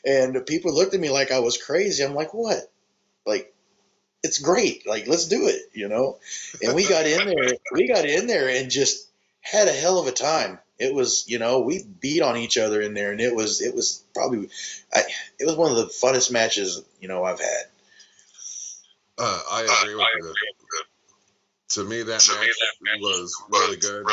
And people looked at me like I was crazy. I'm like, what? Like, it's great. Like, let's do it, And we got in there and just had a hell of a time. It was, we beat on each other in there, and it was probably, it was one of the funnest matches, I've had. I agree with you. To me, that match was really good.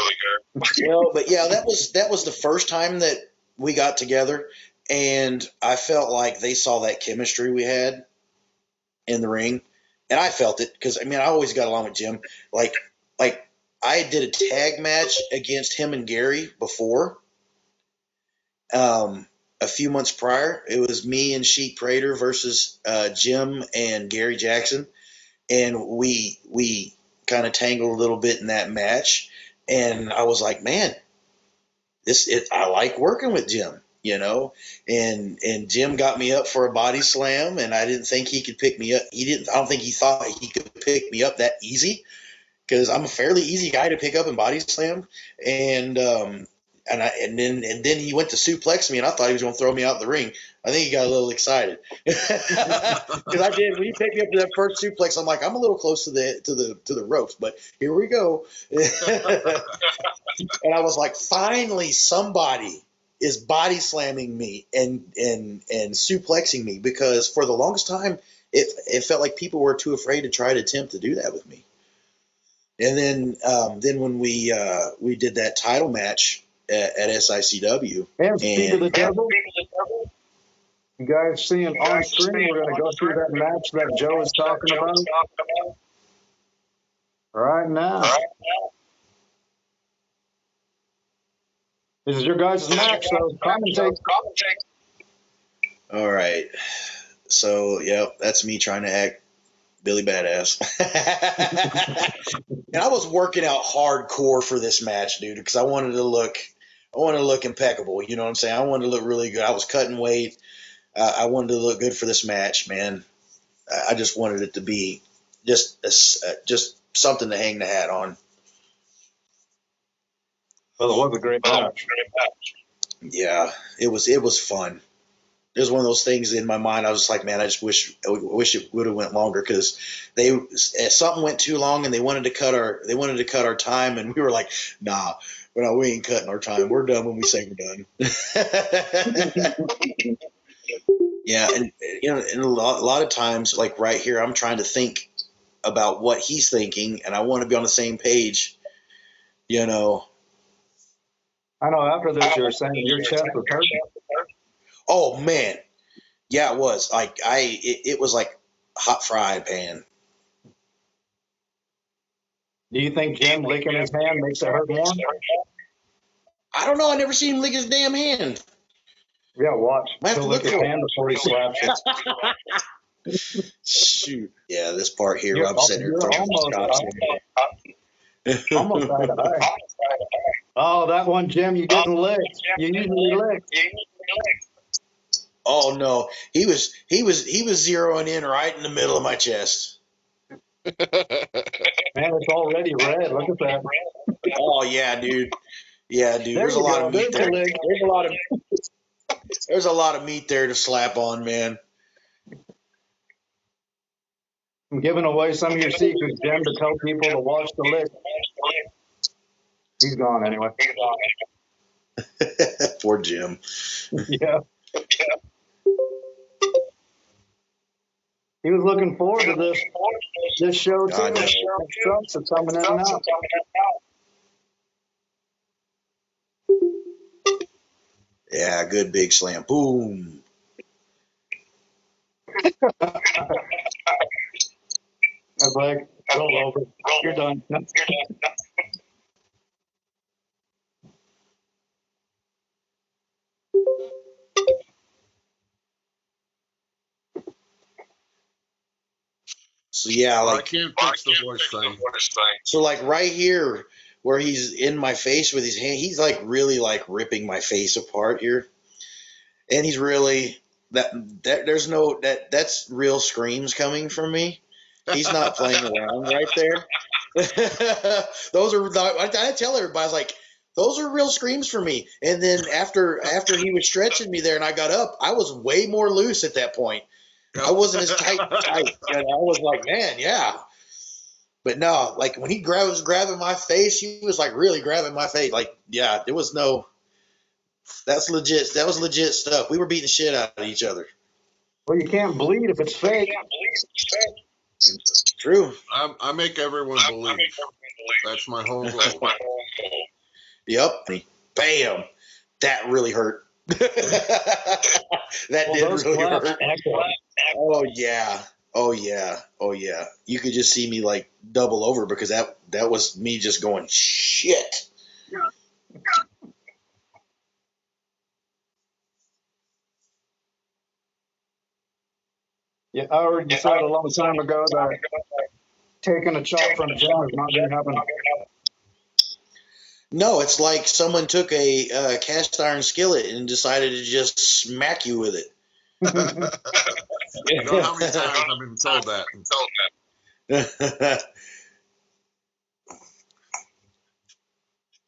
Well, but yeah, that was the first time that we got together, and I felt like they saw that chemistry we had in the ring, and I felt it because I always got along with Jim. Like I did a tag match against him and Gary before. A few months prior, it was me and Sheet Prater versus Jim and Gary Jackson, and we kind of tangled a little bit in that match, and I was like, man, I like working with Jim, and Jim got me up for a body slam, and I didn't think he could pick me up. I don't think he thought he could pick me up that easy, because I'm a fairly easy guy to pick up and body slam, and then he went to suplex me, and I thought he was going to throw me out the ring. I think he got a little excited because I did. When he picked me up to that first suplex, I'm like, I'm a little close to the ropes, but here we go. And I was like, finally, somebody is body slamming me and suplexing me, because for the longest time, it felt like people were too afraid to try to attempt to do that with me. And then when we did that title match at SICW. And speak of the devil, you guys seeing on screen, we're going to go through that match that Joe is talking about right now. This is your guys' match, so commentate. All right. So, that's me trying to act Billy Badass. And I was working out hardcore for this match, dude, because I wanted to look impeccable. You know what I'm saying? I wanted to look really good. I was cutting weight. I wanted to look good for this match, man. I just wanted it to be just something to hang the hat on. Well, it was a great match. Yeah, it was fun. It was one of those things in my mind. I was like, man, I just wish it would have went longer, because something went too long, and they wanted to cut our time, and we were like, nah, we ain't cutting our time. We're done when we say we're done. Yeah, and and a lot of times, like right here, I'm trying to think about what he's thinking, and I want to be on the same page. You know. I know after this you were saying your chest was hurting. Oh man, yeah, it was like it was like hot fry pan. Do you think Jim licking his hand makes it hurt more? I don't know. I never seen him lick his damn hand. Yeah, watch. Might have He'll to lick look his for hand before he slaps you. Shoot. Yeah, this part here, You're, I'm sitting here you're throwing almost eye to eye. Oh, that one, Jim, you getting licked. You usually lick. Oh no, he was zeroing in right in the middle of my chest. Man, it's already red. Look at that. Oh yeah, dude. Yeah, dude. There There's a you lot go. of meat There's there. the lick. There's a lot of meat there to slap on, man. I'm giving away some of your secrets, Jim, to tell people to watch the lick. He's gone anyway. Poor Jim. Yeah. He was looking forward to this show too. Trucks are coming in and out. Yeah, good big slam. Boom. I was like, roll over. You're done. So yeah, Well, I like can't fix the voice thing. so like right here where he's in my face with his hand, he's like really like ripping my face apart here. And he's really that there's no that's real screams coming from me. He's not playing around right there. Those are I tell everybody, I was like, those are real screams for me. And then after he was stretching me there and I got up, I was way more loose at that point. I wasn't as tight. You know, I was like, man, yeah. But no, like when he was grabbing my face, he was like really grabbing my face. Like, yeah, there was no. That's legit. That was legit stuff. We were beating the shit out of each other. Well, you can't bleed if it's fake. True. I make everyone believe. That's my whole goal. Yep. Bam. That really hurt. That did really hurt. Oh yeah. Oh yeah. Oh yeah. You could just see me like double over because that was me just going shit. Yeah, I already said a long time ago that taking a chop from Jim is not going to happen. No, it's like someone took a cast iron skillet and decided to just smack you with it. You know how many times I've been told that?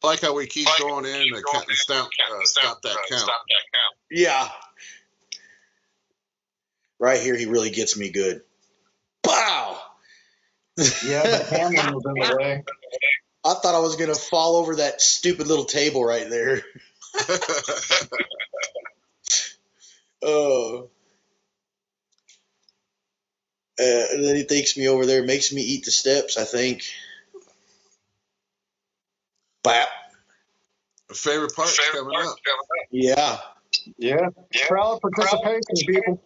Like how we keep going in to stop that count. Yeah. Right here, he really gets me good. Pow! Yeah, the camera was in the way. I thought I was going to fall over that stupid little table right there. Oh. And then he takes me over there, makes me eat the steps, I think. Bap. Favorite part's coming up. Yeah. Yeah. Crowd participation, people.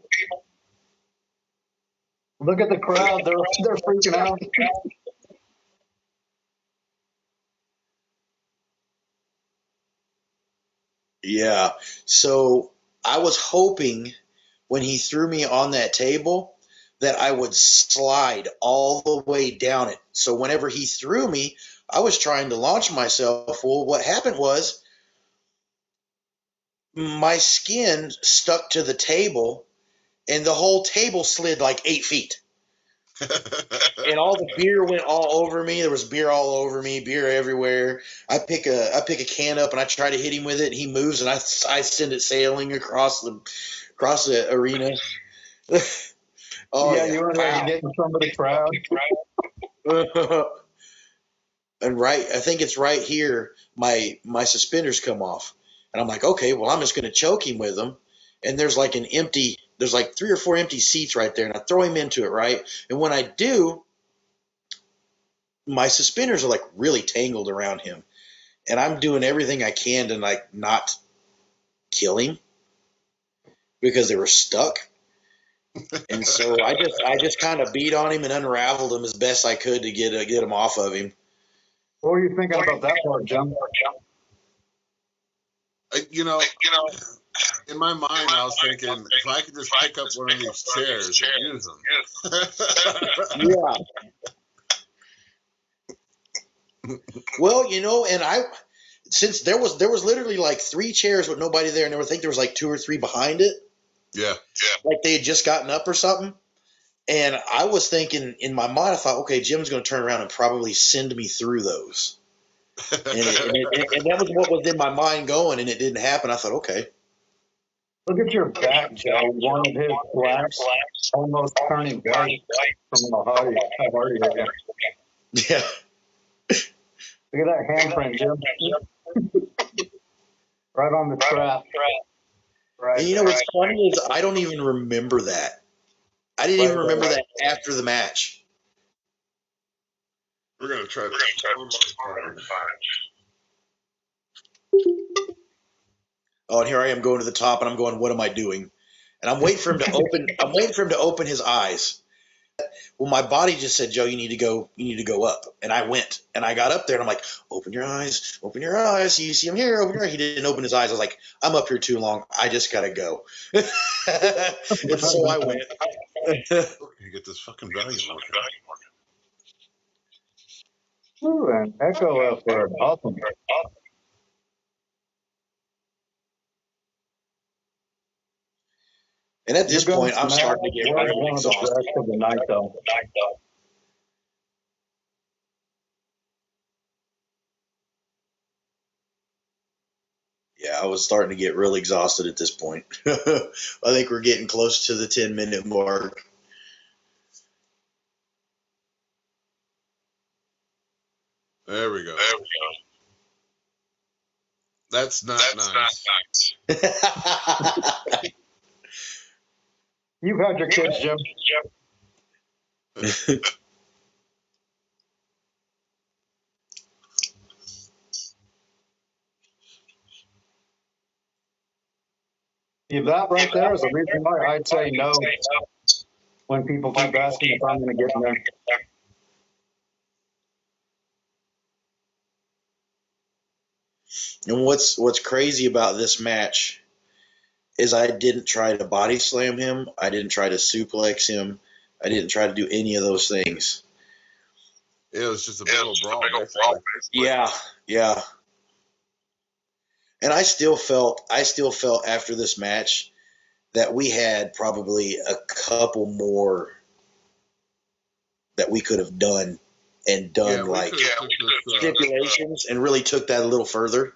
Look at the crowd. They're freaking out. Yeah. So I was hoping when he threw me on that table that I would slide all the way down it. So whenever he threw me, I was trying to launch myself. Well, what happened was my skin stuck to the table and the whole table slid like 8 feet. And all the beer went all over me. There was beer all over me, beer everywhere. I pick a can up and I try to hit him with it. And he moves and I send it sailing across the arena. Oh yeah, you were ready to get in front of the crowd. And I think it's right here. My suspenders come off, and I'm like, okay, well, I'm just going to choke him with them. And there's like 3 or 4 empty seats right there, and I throw him into it, right? And when I do, my suspenders are like really tangled around him, and I'm doing everything I can to like not kill him because they were stuck. And so I just kind of beat on him and unraveled him as best I could to get him off of him. What were you thinking about that part, Jim? You know, in my mind, I was thinking if I could just pick up one of these chairs and use them. Yeah. Well, and since there was literally like 3 chairs with nobody there, and I think there was like 2 or 3 behind it. Yeah. Like they had just gotten up or something. And I was thinking in my mind, I thought, okay, Jim's going to turn around and probably send me through those. And that was what was in my mind going, and it didn't happen. I thought, okay. Look at your back, Joe. One of his flaps almost turning white from how hard he hit you. Yeah. Look at that handprint, Jim. Right on the trap. Right. And what's funny is I don't even remember that. I didn't even remember that after the match. We're going to try this one more time. Oh, and here I am going to the top, and I'm going, what am I doing? And I'm waiting for him to open. I'm waiting for him to open his eyes. Well, my body just said, Joe, you need to go up. And I went, and I got up there, and I'm like, open your eyes. You see him here, open your eyes. He didn't open his eyes. I was like, I'm up here too long. I just got to go. And so I went. You get this fucking volume working. Ooh, an echo up there. Awesome. And at this point, I'm starting to get really exhausted. Of the night, though. Yeah, I was starting to get really exhausted at this point. I think we're getting close to the 10-minute mark. There we go. That's not nice. You've had your kids, Jim. If that right there is a reason why I'd say no when people keep asking if I'm going to get in there. And what's crazy about this match is I didn't try to body slam him. I didn't try to suplex him. I didn't try to do any of those things. It was just a big old brawl. Yeah. And I still felt after this match that we had probably a couple more that we could have done like stipulations and really took that a little further.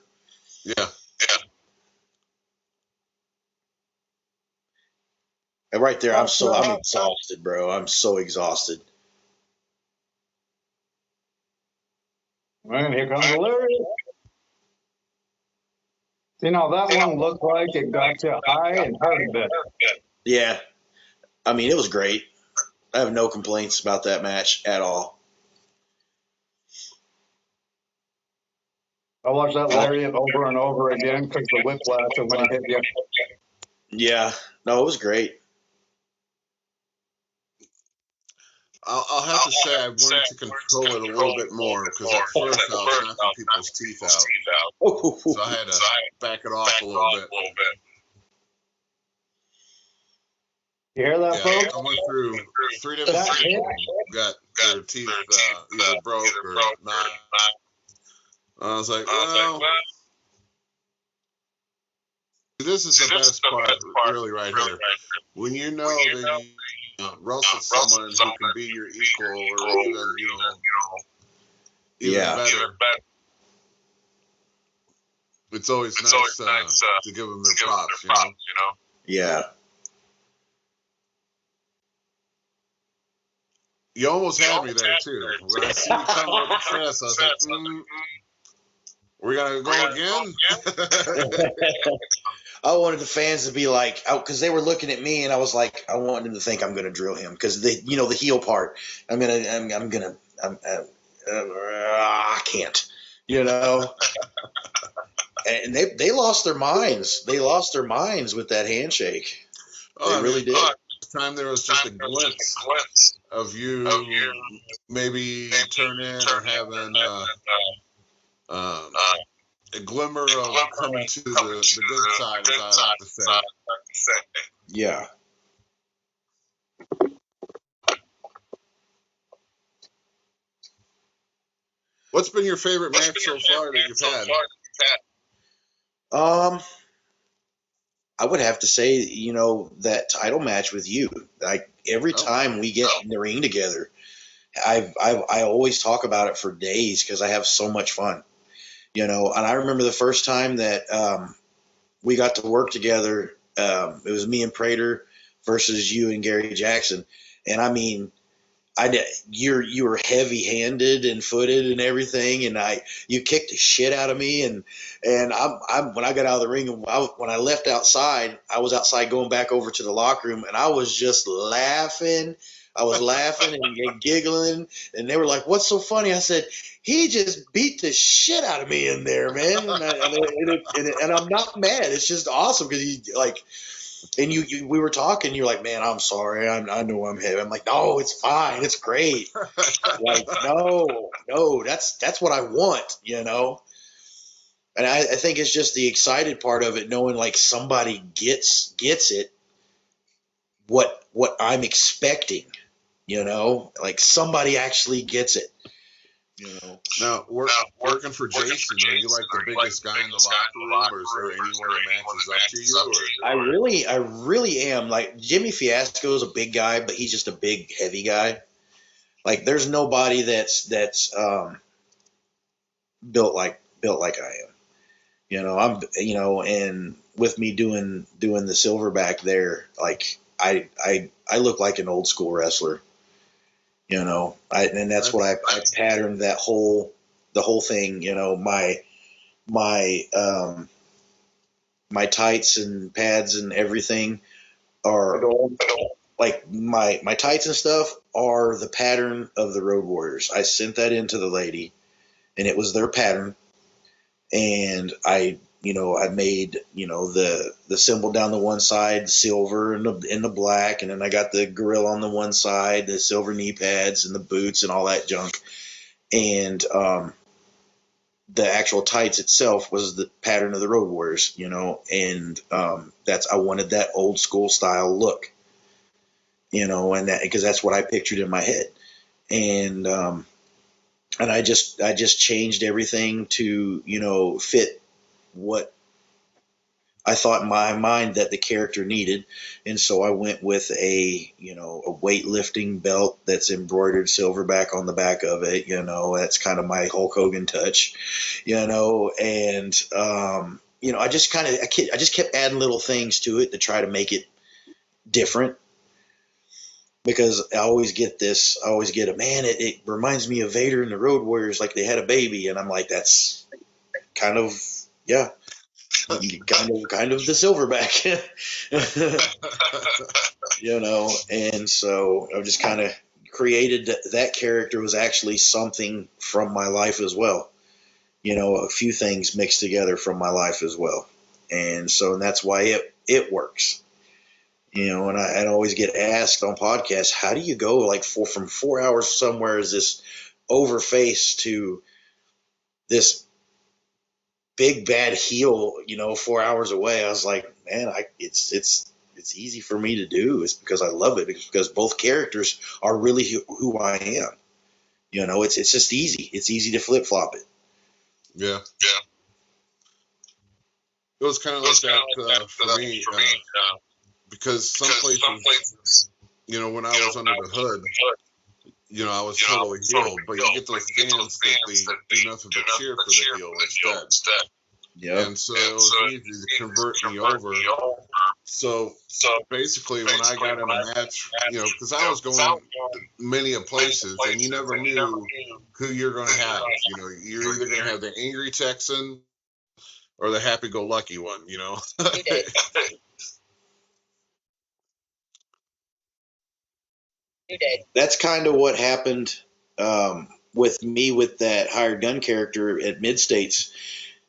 Yeah. And right there, I'm exhausted, bro. I'm so exhausted. And here comes Larry. That one looked like it got you high and hurt a bit. Yeah. I mean, it was great. I have no complaints about that match at all. I watched that lariat over and over again because the whiplash of when he hit you. Yeah. No, it was great. I'll have to say I wanted to control it a little bit more because at first I was knocking people's teeth out. So I had to back it off a little bit. You hear that, folks? I went through 3 different people got their teeth either broke or not. I was like, well, this is the best part really right here. When you know that you wrestle someone who can be your equal or even better. It's always nice to give them their props, Yeah. You almost had me there too. When I see you come up the chest, I was like, we're gonna go again. I wanted the fans to be like, because they were looking at me, and I was like, I wanted them to think I'm going to drill him because the heel part. I can't, you know. And they lost their minds. They lost their minds with that handshake. They Oh, I really mean, did. this time there was just a glimpse of you maybe turning or having um, a glimmer of coming to the good side, as I like to say. Yeah. What's been your favorite match so far that you've had? Um, I would have to say, that title match with you. Like every Oh, time we get in the ring together, I always talk about it for days because I have so much fun. And I remember the first time that we got to work together. It was me and Prater versus you and Gary Jackson, and I mean, you were heavy handed and footed and everything, and you kicked the shit out of me, and I'm when I got out of the ring, when I left outside, I was outside going back over to the locker room, and I was just laughing. I was laughing and giggling, and they were like, "What's so funny?" I said, "He just beat the shit out of me in there, man," and I'm not mad. It's just awesome because he like. And we were talking. You're like, man, I'm sorry. I know I'm heavy. I'm like, no, it's fine. It's great. Like, no, that's what I want. And I think it's just the excited part of it, knowing like somebody gets it, what I'm expecting. Like somebody actually gets it. now working for Jason, are you like the biggest guy in the locker room, or is there anyone that matches up to you? Or I really am. Like Jimmy Fiasco is a big guy, but he's just a big, heavy guy. Like there's nobody that's built like I am. And with me doing the silverback there, like I look like an old school wrestler. And that's what I patterned the whole thing. My my tights and pads and everything are like my tights and stuff are the pattern of the Road Warriors. I sent that in to the lady, and it was their pattern. And I made the symbol down the one side silver and the black, and then I got the gorilla on the one side, the silver knee pads and the boots and all that junk. And the actual tights itself was the pattern of the Road Warriors, and I wanted that old school style look, and that because that's what I pictured in my head. And I just changed everything to fit what I thought in my mind that the character needed. And so I went with a weightlifting belt that's embroidered silverback on the back of it. That's kind of my Hulk Hogan touch, and I just kept adding little things to it to try to make it different. Because I always get a man. It reminds me of Vader and the Road Warriors, like they had a baby, and I'm like, that's kind of yeah, kind of the silverback, And so I just kind of created that character was actually something from my life as well. A few things mixed together from my life as well, and that's why it works. And I always get asked on podcasts, how do you go like from 4 hours somewhere is this over face to this big bad heel, 4 hours away? I was like, man, it's easy for me to do. It's because I love it. It's because both characters are really who I am. It's just easy. It's easy to flip flop it. yeah, it was kind of like that for me, because some places, when I was under the hood, I was totally healed, but you get those fans that they do nothing but cheer for the heel instead. Yeah. And so it was easy to convert me over. So basically, when I got in a match, because I was going many of places, and you never knew who you're going to have. You're either going to have the angry Texan or the happy-go-lucky one. That's kind of what happened with me with that hired gun character at Mid States,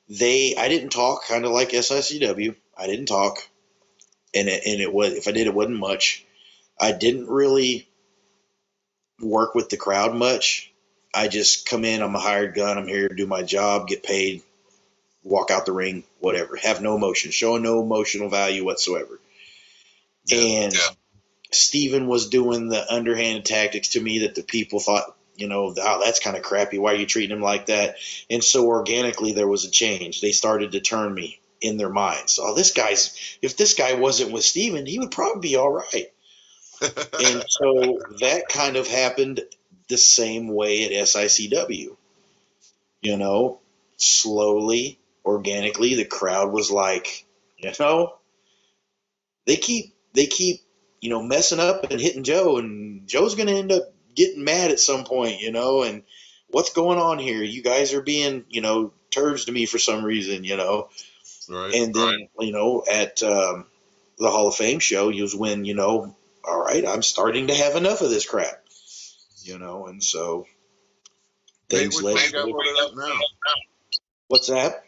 I didn't talk, kind of like SICW. I didn't talk, and it was, if I did, it wasn't much. I didn't really work with the crowd much. I just come in, I'm a hired gun, I'm here to do my job, get paid, walk out the ring, whatever. Have no emotion, showing no emotional value whatsoever. And Steven was doing the underhanded tactics to me that the people thought, oh, that's kind of crappy. Why are you treating him like that? And so organically there was a change. They started to turn me in their minds. Oh, if this guy wasn't with Steven, he would probably be all right. And so that kind of happened the same way at SICW. Slowly, organically, the crowd was like, they keep messing up and hitting Joe, and Joe's going to end up getting mad at some point, and what's going on here? You guys are being, turds to me for some reason, Right. And then, at the Hall of Fame show, was when, all right, I'm starting to have enough of this crap, and so things Which one led. you got loaded up now? What's that?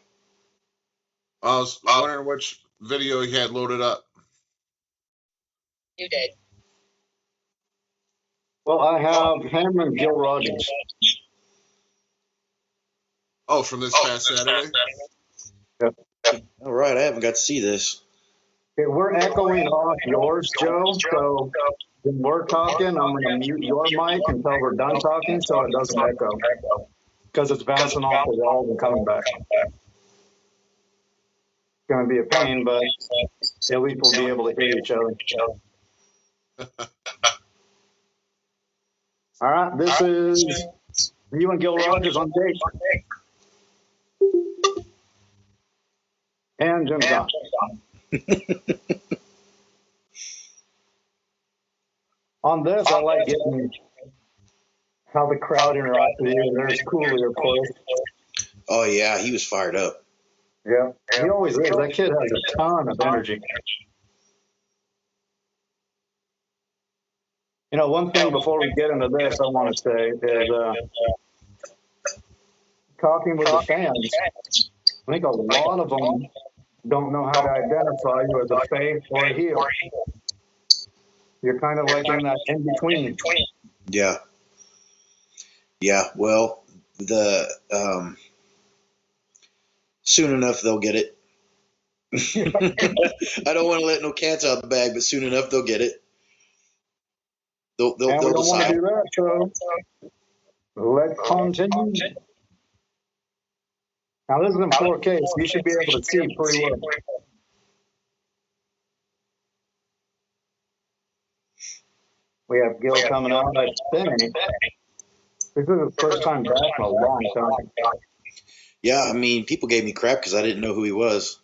I was wondering which video you had loaded up. You did. Well, I have him and Gil Rogers. Oh, from this past Saturday? Yep. All right, I haven't got to see this. Okay, we're echoing off yours, Joe. So when we're talking, I'm going to mute your mic until we're done talking so it doesn't echo. Because it's bouncing off the walls and coming back. It's going to be a pain, but at least we'll be able to hear each other. All right, this is you and Gil Rogers on date. And Jim's gone. On this, I like getting how the crowd interacts with you. There's Cooley, of course. Oh, yeah, he was fired up. Yeah, he always is. That kid has a ton of energy. One thing before we get into this, I want to say is talking with the fans. I think a lot of them don't know how to identify you as a face or a heel. You're kind of like in that in between. Yeah. Yeah. Well, soon enough they'll get it. I don't want to let no cats out of the bag, but soon enough they'll get it. They'll we don't want to decide. do that, so let's continue. Now this is in 4K, so you should be able to see pretty well. We have Gil coming out. That's spinning. This is his first time back in a long time. Yeah, I mean, people gave me crap because I didn't know who he was.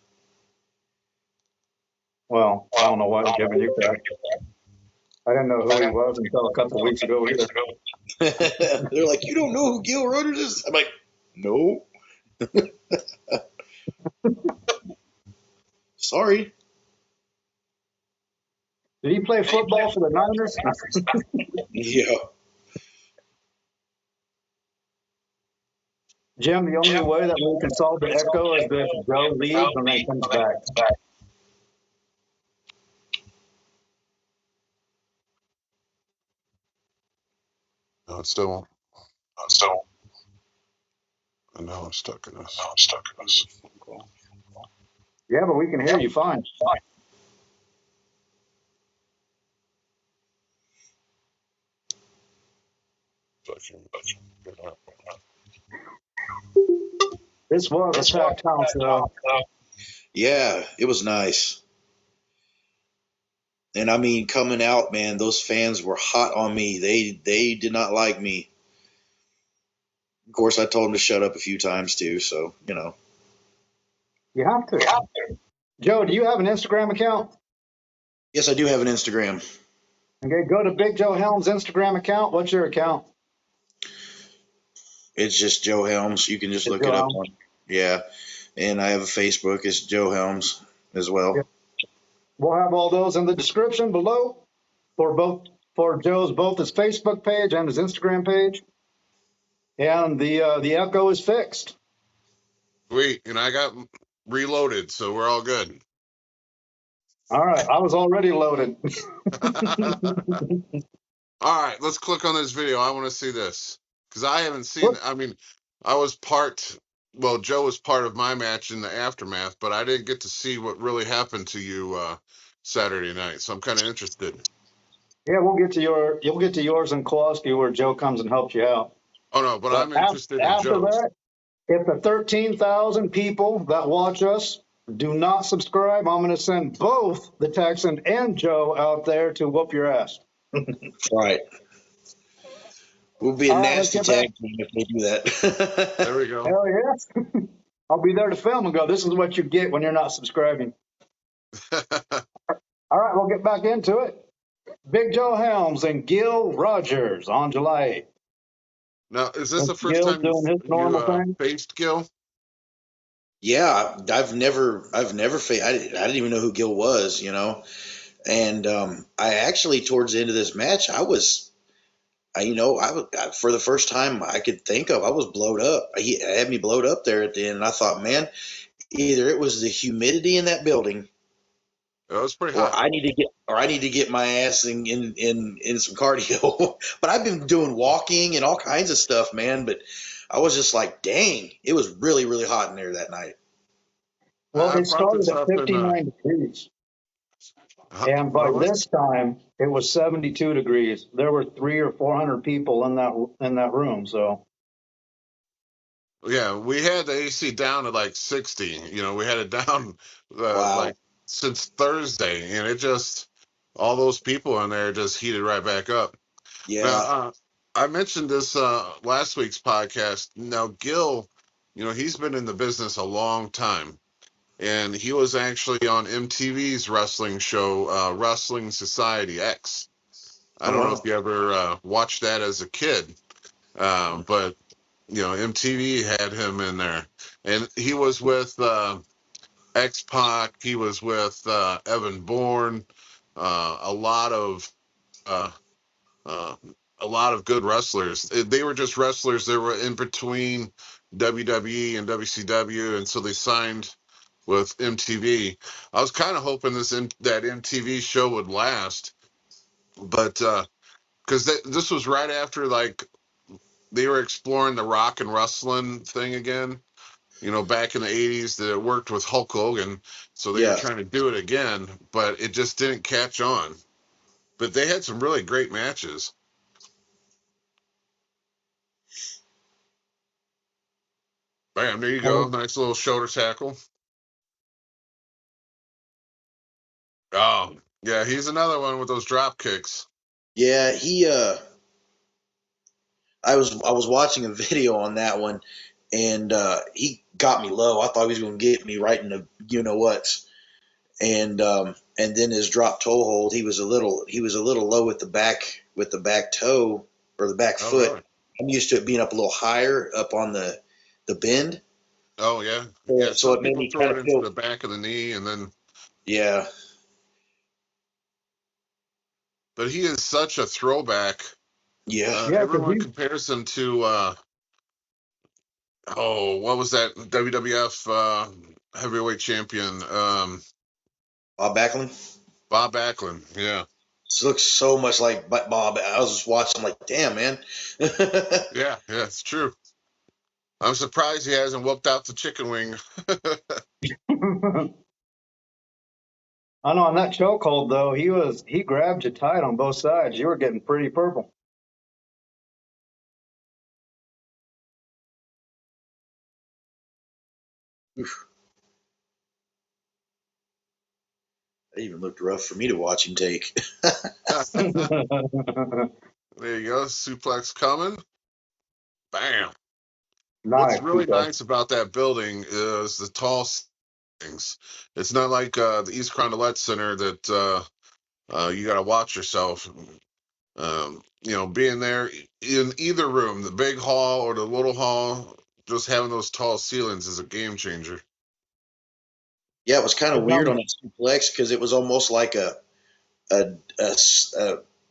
Well, I don't know why I'm giving you crap. I didn't know who he was until a couple of weeks ago either. They're like, you don't know who Gil Rogers is? I'm like, no. Sorry. Did he play football for the Niners? Yeah. Jim, the only way that we can solve the echo is if Joe leaves and then comes back. No, it's still. I know I'm stuck in this. Yeah, but we can hear you fine. This was a packed house, though. Yeah, it was nice. And I mean, coming out, man, those fans were hot on me. They did not like me. Of course, I told them to shut up a few times too. So You have to. Joe, do you have an Instagram account? Yes, I do have an Instagram. Okay, go to Big Joe Helms' Instagram account. What's your account? It's just Joe Helms. You can just look Joe it up. Helms. Yeah, and I have a Facebook. It's Joe Helms as well. Yep. We'll have all those in the description below for Joe's both his Facebook page and his Instagram page. and the echo is fixed. Sweet. And I got reloaded, so we're all good. All right, I was already loaded. All right, let's click on this video. I want to see this because I haven't seen. I mean, I was part. Well, Joe was part of my match in the aftermath, but I didn't get to see what really happened to you Saturday night. So I'm kind of interested. Yeah, you'll get to yours in Kowalski where Joe comes and helps you out. Oh no, but But I'm interested in after Joe's. that, if the 13,000 people that watch us do not subscribe, I'm going to send both the Texan and Joe out there to whoop your ass. Right. We'll be a All right, let's nasty get back. tag team if they do There that. we go. Hell yes. I'll be there to film and go, this is what you get when you're not subscribing. All right, we'll get back into it. Big Joe Helms and Gil Rogers on July 8th. Now, is this And the first Gil's time doing his normal thing. faced Gil? Yeah, I didn't even know who Gil was, and I actually towards the end of this match, for the first time I could think of, I was blowed up. He had me blowed up there at the end, and I thought, man, either it was the humidity in that building, It was pretty or hot. I need to get my ass in some cardio. But I've been doing walking and all kinds of stuff, man. But I was just like, dang, it was really, really hot in there that night. Well, I it brought started this at up in 59 degrees. And by what was it? this time, it was 72 degrees. There were 300 or 400 people in that room. So, Yeah, we had the AC down at like 60. We had it down Wow. like since Thursday, and it just all those people in there just heated right back up. Now, Yeah. I mentioned this last week's podcast. Now, Gil, he's been in the business a long time, and he was actually on MTV's wrestling show, Wrestling Society X. I Oh don't know if wow. you ever watched that as a kid, but MTV had him in there, and he was with X Pac. He was with Evan Bourne. A lot of uh, uh, a lot of good wrestlers. They were just wrestlers. They were in between WWE and WCW, and so they signed with MTV. I was kind of hoping that MTV show would last, but because this was right after like they were exploring the rock and wrestling thing again. Back in the 80s, that it worked with Hulk Hogan, so they were Yeah. trying to do it again, but it just didn't catch on. But they had some really great matches. Bam, there you go. well, Nice little shoulder tackle. Oh, yeah, he's another one with those drop kicks. Yeah. I was watching a video on that one, and he got me low. I thought he was going to get me right in the whats, and then his drop toe hold, he was a little low with the back toe or the back Oh, foot. really? I'm used to it being up a little higher up on the bend, Oh, yeah. so, Yeah, so some it made people me throw kind it of into feel the back of the knee, and then, yeah. but he is such a throwback. Yeah. yeah, because Everyone compares him to, what was that WWF heavyweight champion? Bob Backlund. Bob Backlund. Yeah. This looks so much like Bob. I was just watching, I'm like, damn, man. Yeah, yeah, it's true. I'm surprised he hasn't whooped out the chicken wing. I know on that chokehold though, he grabbed you tight on both sides. You were getting pretty purple. It even looked rough for me to watch him take. There you go. Suplex coming. Bam. What's Nice really suplex. nice about that building is the tall ceilings. It's not like the East Carondelet Center that you got to watch yourself. Being there in either room, the big hall or the little hall, just having those tall ceilings is a game changer. Yeah, it was kind of It's weird on that suplex because it was almost like a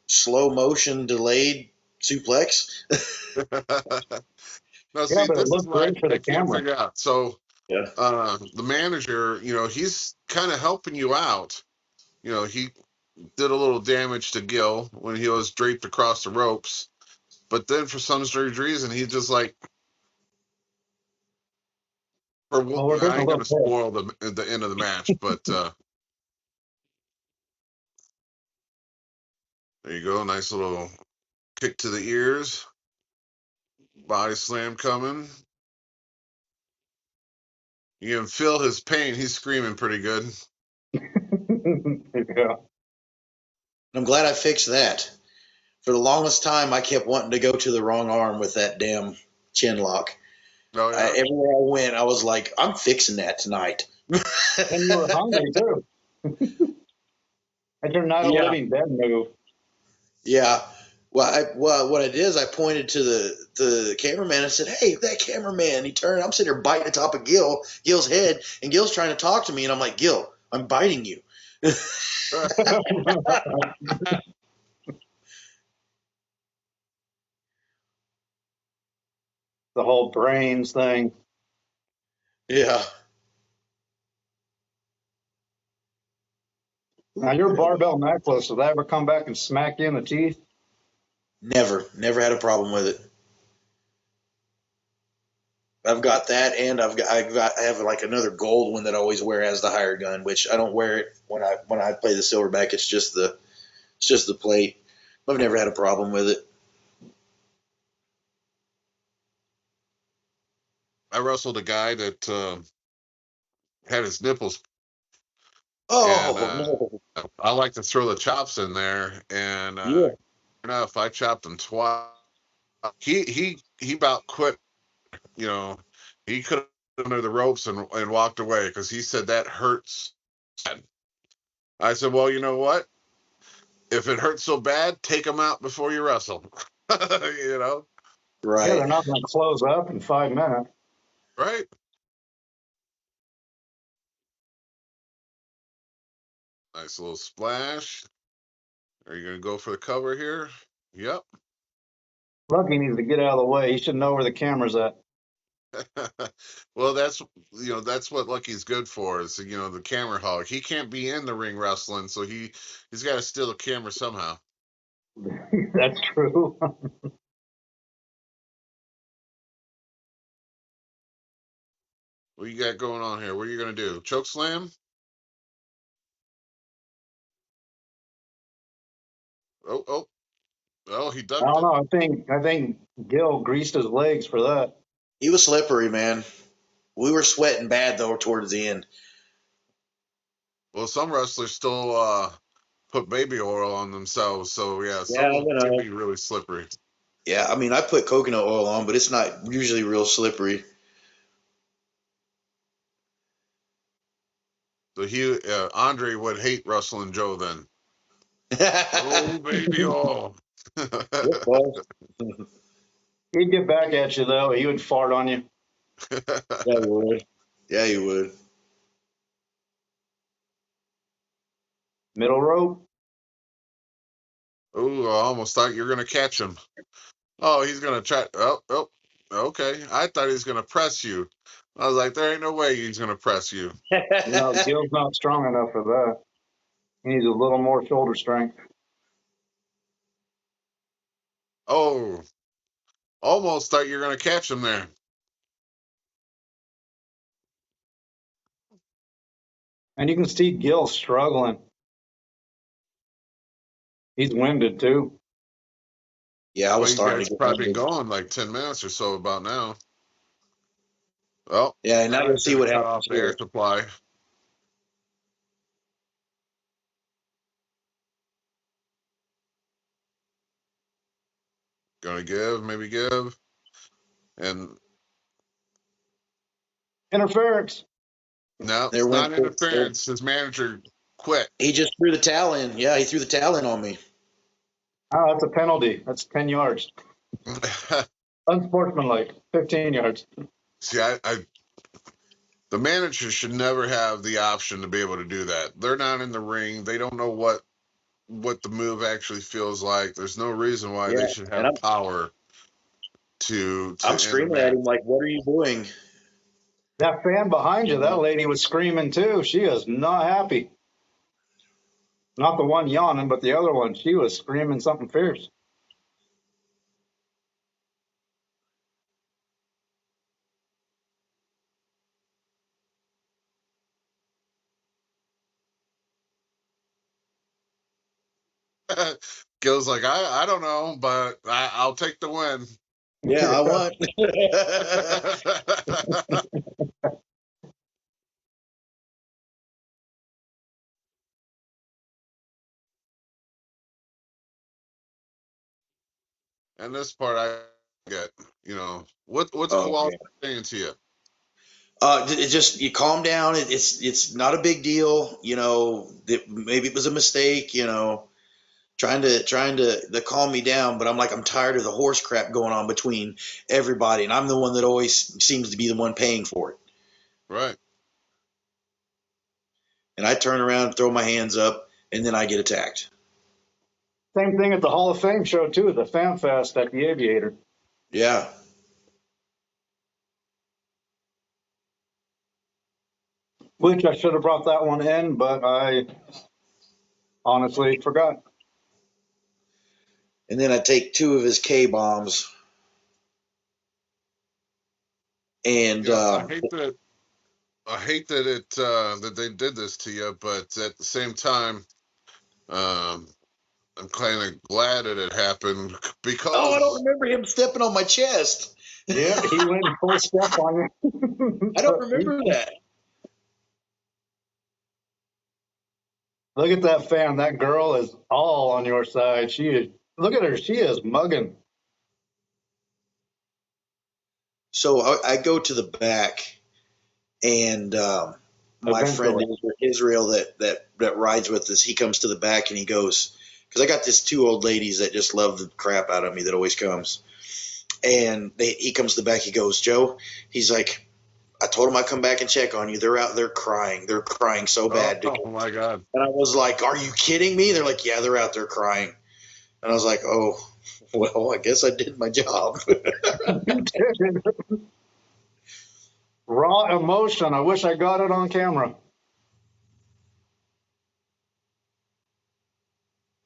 slow motion delayed suplex. Now, Yeah, see, but it this is looked what great for I the can't camera. figure out. So, Yeah. the manager, he's kind of helping you out. He did a little damage to Gil when he was draped across the ropes, but then for some strange reason, he just like, Well, we're I getting a ain't little gonna close. spoil the end of the match, but there you go, nice little kick to the ears, body slam coming. You can feel his pain. He's screaming pretty good. Yeah. I'm glad I fixed that. For the longest time, I kept wanting to go to the wrong arm with that damn chin lock. Oh yeah. Everywhere I went, I was like, I'm fixing that tonight. And you were hungry too. That's your night of Yeah, living dead move. yeah. Well, what I did is I pointed to the cameraman and said, "Hey, that cameraman." He turned. I'm sitting there biting the top of Gil's head, and Gil's trying to talk to me, and I'm like, "Gil, I'm biting you." The whole brains thing. Yeah. Now your barbell necklace, did that ever come back and smack you in the teeth? Never had a problem with it. I've got that, and I have like another gold one that I always wear as the higher gun, which I don't wear it when I play the silverback. It's just the plate. I've never had a problem with it. I wrestled a guy that had his nipples, and Oh no. I like to throw the chops in there. And Yeah. enough, I chopped him twice. He about quit. You know, he could have under the ropes and walked away because he said that hurts. I said, well, you know what? If it hurts so bad, take him out before you wrestle. you know, Yeah, Right. they're not going to close up in 5 minutes. right? Nice little splash. Are you gonna go for the cover here? Yep. Lucky needs to get out of the way. He should know where the camera's at. well, that's what Lucky's good for is the camera hog. He can't be in the ring wrestling, so he's got to steal the camera somehow. That's true. What you got going on here? What are you gonna do? Choke slam? Oh, oh, oh! He I ducked don't it. know. I think Gil greased his legs for that. He was slippery, man. We were sweating bad though towards the end. Well, some wrestlers still put baby oil on themselves, so yeah, Yeah, some of them can be really slippery. Yeah, I mean, I put coconut oil on, but it's not usually real slippery. So Andre would hate wrestling Joe then. No Yep, baby oil. well, He'd get back at you though. He would fart on you. yeah, you would. Yeah, you would. Middle rope. Oh, I almost thought you were gonna catch him. Oh, he's gonna try. Oh, oh, okay. I thought he was gonna press you. I was like, there ain't no way he's gonna press you. No, Gil's not strong enough for that. He needs a little more shoulder strength. Oh, almost thought you were gonna catch him there. And you can see Gil struggling. He's winded too. Yeah, I Well, was you starting guys to get probably been hungry. going like 10 minutes or so about now. Well, Yeah, and now now you'll he's see gonna what cut happens off the air here. supply. Gonna give, maybe give, and Interference. no, There it's went. not interference. His manager quit. He just threw the towel in. Yeah, he threw the towel in on me. Oh, that's a penalty. That's 10 yards. Unsportsmanlike. 15 yards. See, the manager should never have the option to be able to do that. They're not in the ring. They don't know what the move actually feels like. There's no reason why Yeah, they should and have power to I'm end the screaming at match. him like, "What are you doing?" That fan behind you, that lady was screaming too. She is not happy. Not the one yawning, but the other one. She was screaming something fierce. Gil's like, I don't know, but I'll take the win. Yeah, I won. And this part I get, what's Oh Kowalski yeah. saying to you? It just you calm down. It's not a big deal. Maybe it was a mistake. Trying to calm me down, but I'm like I'm tired of the horse crap going on between everybody, and I'm the one that always seems to be the one paying for it. Right. And I turn around, throw my hands up, and then I get attacked. Same thing at the Hall of Fame show too, the Fan Fest at the Aviator. Yeah. Which I should have brought that one in, but I honestly forgot. And then I take two of his K bombs, and I hate that. I hate that that they did this to you, but at the same time, um, I'm kind of glad that it happened oh, I don't because remember him stepping on my chest. Yeah, he went full step on you. I don't remember that. Look at that fan. That girl is all on your side. She is. Look at her. She is mugging. So I go to the back, and my friend Eventually, Israel that rides with us, he comes to the back and he goes, because I got these two old ladies that just love the crap out of me that always comes, and he comes to the back. He goes, Joe, he's like, I told him I'd come back and check on you. They're out there crying. They're crying so bad. oh my God. And I was like, are you kidding me? They're like, yeah, they're out there crying. And I was like, oh, well, I guess I did my job. you did. Raw emotion. I wish I got it on camera.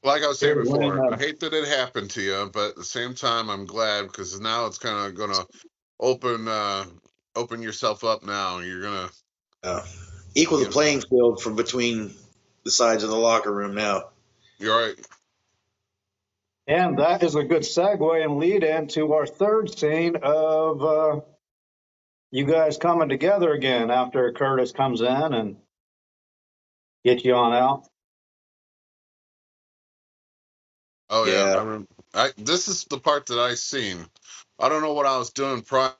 Like I was Here saying to win. before, I hate that it happened to you, but at the same time, I'm glad because now it's kind of gonna open open yourself up. Now you're gonna, uh, Equal the you know, playing field from between the sides of the locker room now. you're right. And that is a good segue and lead into our third scene of you guys coming together again after Curtis comes in and gets you on out. Oh yeah, Yeah. this is the part that I seen. I don't know what I was doing prior,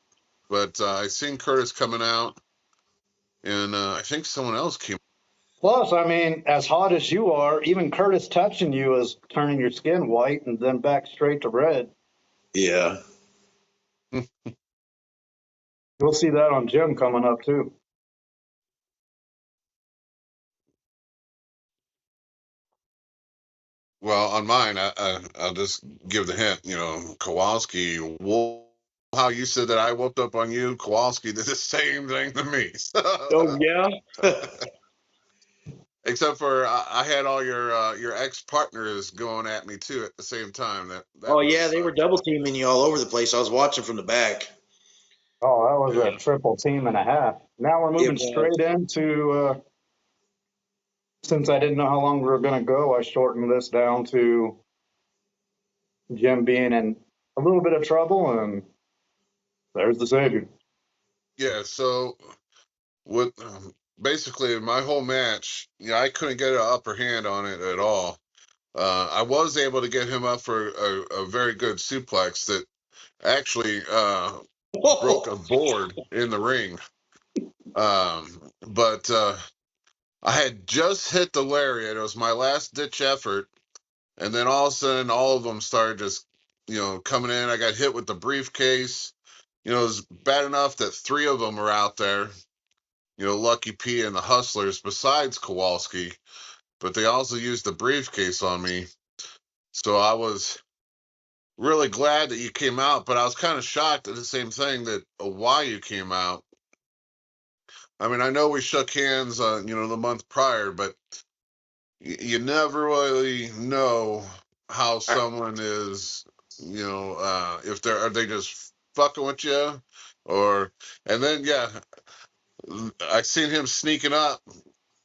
but I seen Curtis coming out, and I think someone else came. Plus, I mean, as hot as you are, even Curtis touching you is turning your skin white and then back straight to red. Yeah. You'll see that on Jim coming up too. Well, on mine, I'll just give the hint. Kowalski. How you said that I whooped up on you, Kowalski did the same thing to me. Oh yeah. Except for I had all your ex partners going at me too at the same time. That Oh really yeah, they were sucked. double teaming you all over the place. I was watching from the back. Oh, that was a Yeah. triple team and a half. Now we're It moving straight was. into, since I didn't know how long we were going to go, I shortened this down to Jim being in a little bit of trouble, and there's the savior. Yeah. So what? Basically, my whole match, I couldn't get an upper hand on it at all. I was able to get him up for a very good suplex that actually broke a board in the ring. But I had just hit the lariat. It was my last ditch effort. And then all of a sudden, all of them started just, coming in. I got hit with the briefcase. It was bad enough that three of them are out there, Lucky P and the Hustlers, besides Kowalski. but they also used the briefcase on me. So I was really glad that you came out, but I was kind of shocked at the same thing that why you came out. I mean, I know we shook hands, the month prior, but you never really know how someone is, if are they just fucking with you, or and then yeah, I seen him sneaking up,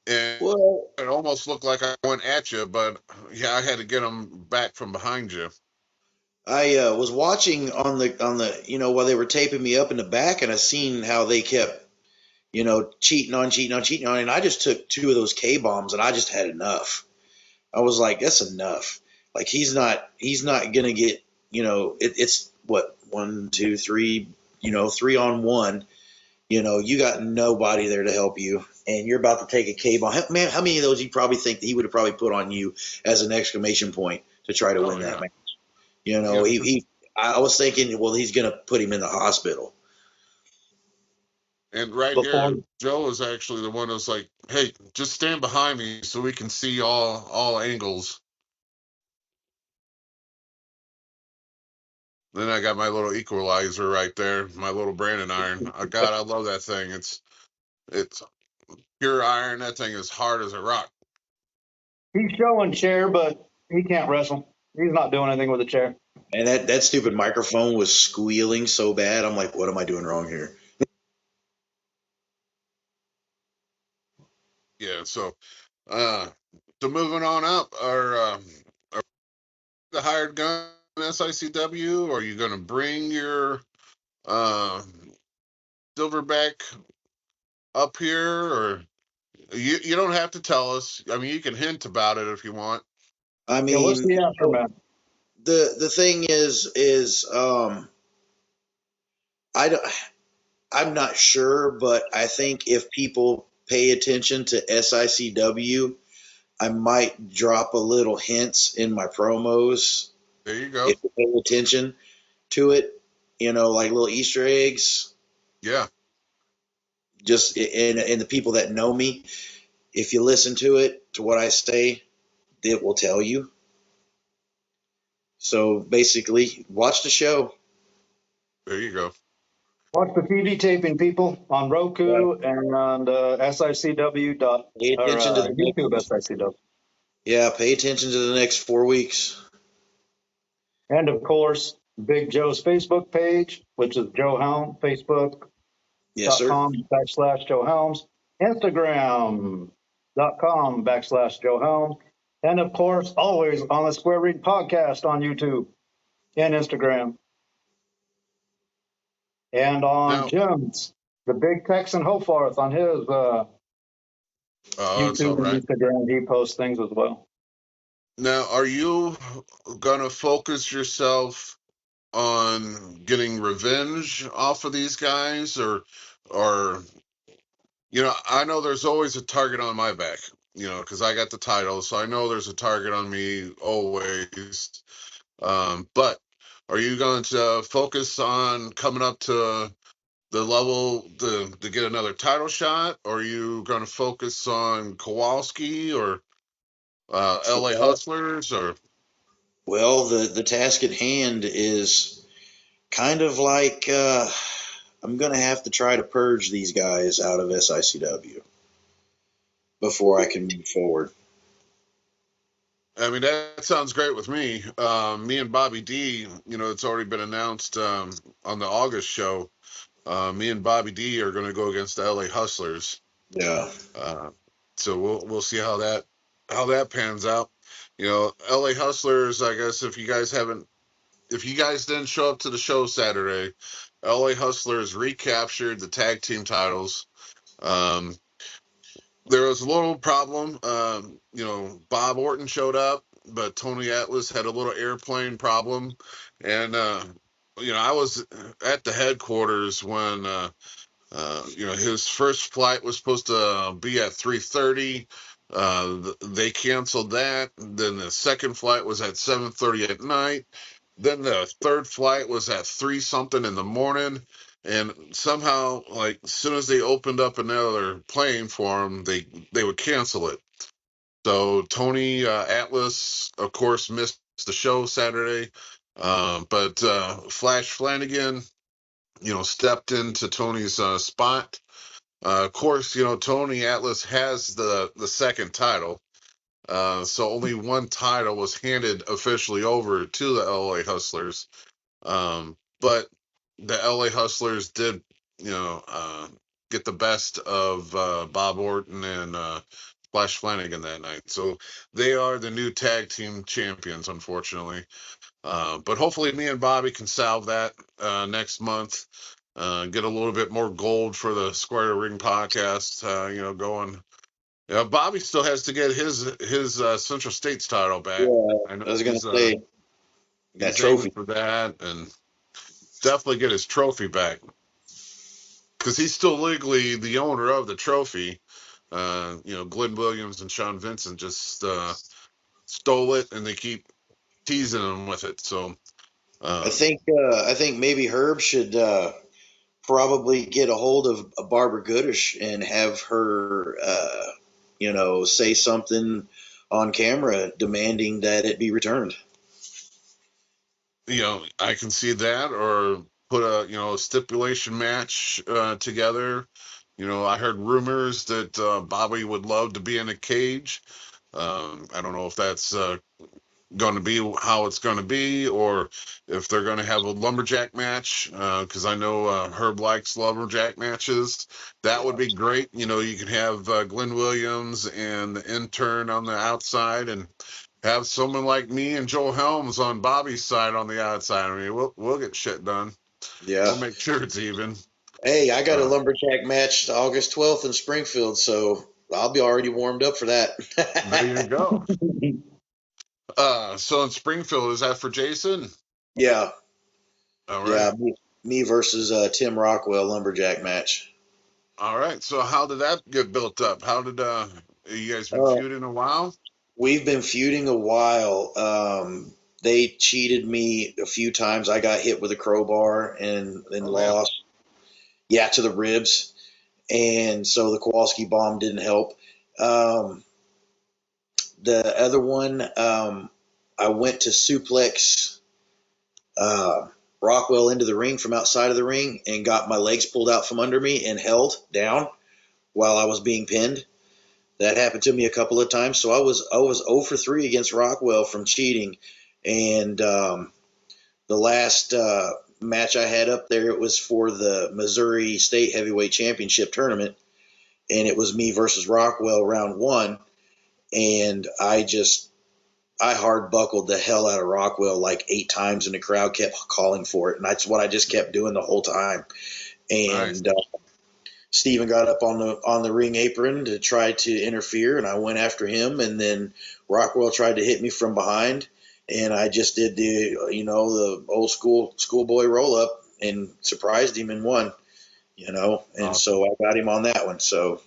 and Well, it almost looked like I went at you, but yeah, I had to get him back from behind you. I was watching on the while they were taping me up in the back, and I seen how they kept cheating on, and I just took two of those K bombs, and I just had enough. I was like, that's enough. Like he's not gonna get it's what, one, two, three, three on one. You got nobody there to help you, and you're about to take a K bomb. Man, how many of those you probably think that he would have probably put on you as an exclamation point to try to Oh win that yeah, match? yeah. I was thinking, well, he's gonna put him in the hospital. And right Before here, Joe is actually the one that's like, "Hey, just stand behind me so we can see all angles." Then I got my little equalizer right there, my little branding iron. God, I love that thing. It's pure iron. That thing is hard as a rock. he's showing chair, but he can't wrestle. He's not doing anything with the chair. And that stupid microphone was squealing so bad. I'm like, what am I doing wrong here? Yeah. Uh, so moving on up, are the hired gun SICW? Or are you going to bring your uh silverback up here, or you don't have to tell us. I mean, you can hint about it if you want. I Yeah, what's mean, the aftermath? the thing is I don't, I'm not sure, but I think if people pay attention to SICW, I might drop a little hints in my promos There you go. if you pay attention to it. Like little Easter eggs. Yeah, Just and the people that know me, if you listen to it, to what I say, it will tell you. So basically, watch the show. there you go. Watch the TV taping, people, on Yeah. Roku and on SICW dot Pay or attention to the YouTube next. SICW. Yeah, pay attention to the next 4 weeks. And of course, Big Joe's Facebook page, which is Joe Helm, Facebook.com Yes, sir. / Joe Helms, Instagram.com / Joe Helms, and of course, always on the Square Read podcast on YouTube and Instagram, and on Now, Jim's, the Big Texan Hoffarth on his oh, it's all YouTube and right. Instagram. He posts things as well. Now, are you gonna focus yourself on getting revenge off of these guys, or I know there's always a target on my back, because I got the title, so I know there's a target on me always. But are you going to focus on coming up to the level to get another title shot, or are you going to focus on Kowalski or LA Well, Hustlers, or the task at hand is kind of like I'm going to have to try to purge these guys out of SICW before I can move forward. I mean, that sounds great with me. Me and Bobby D, it's already been announced on the August show. Me and Bobby D are going to go against the LA Hustlers. Yeah. Uh, so we'll see how that pans out. LA Hustlers. I guess if you guys didn't show up to the show Saturday, LA Hustlers recaptured the tag team titles. Um, there was a little problem. Bob Orton showed up, but Tony Atlas had a little airplane problem, and I was at the headquarters when his first flight was supposed to be at 3:30. They canceled that. Then the second flight was at 7:30 at night. Then the third flight was at 3 something in the morning. And somehow, like, as soon as they opened up another plane for him, they would cancel it. So Tony Atlas, of course, missed the show Saturday, but Flash Flanagan, stepped into Tony's spot. Of course, Tony Atlas has the second title, so only one title was handed officially over to the LA Hustlers. But the LA Hustlers did, get the best of Bob Orton and Flash Flanagan that night. So they are the new tag team champions, unfortunately. But hopefully, me and Bobby can salve that next month. Get a little bit more gold for the Square Ring podcast. Going. Yeah, Bobby still has to get his Central States title back. Yeah, I know I was gonna say that he's aiming trophy. for that, and definitely get his trophy back because he's still legally the owner of the trophy. Glenn Williams and Sean Vincent just stole it, and they keep teasing him with it. So, um, I think maybe Herb should probably get a hold of Barbara Goodish and have her, say something on camera demanding that it be returned. I can see that, or put a stipulation match together. I heard rumors that Bobby would love to be in a cage. I don't know if that's going to be how it's going to be, or if they're going to have a lumberjack match, because I know Herb likes lumberjack matches. That would Yeah, be great. You can have Glenn Williams and the intern on the outside, and have someone like me and Joe Helms on Bobby's side on the outside. I mean, we'll get shit done. yeah. We'll make sure it's even. Hey, I got a Uh, lumberjack match August 12th in Springfield, so I'll be already warmed up for there you that. go. So in Springfield, is that for Jason? Yeah, All yeah. right. Me versus Tim Rockwell lumberjack match. All right. So how did that get built up? How did you guys been Uh, feuding a while? we've been feuding a while. They cheated me a few times. I got hit with a crowbar and Oh damn. lost. Yeah, to the ribs, and so the Kowalski bomb didn't help. Um, the other one, I went to suplex uh, Rockwell into the ring from outside of the ring and got my legs pulled out from under me and held down while I was being pinned. That happened to me a couple of times. So I was 0 for 3 against Rockwell from cheating. And the last match I had up there, it was for the Missouri State Heavyweight Championship tournament, and it was me versus Rockwell round one. And I hard buckled the hell out of Rockwell like 8 times, and the crowd kept calling for it, and that's what I just kept doing the whole time. Nice. And Steven got up on the ring apron to try to interfere, and I went after him, and then Rockwell tried to hit me from behind, and I just did the old schoolboy roll up and surprised him and won, and Awesome. so I got him on that one. So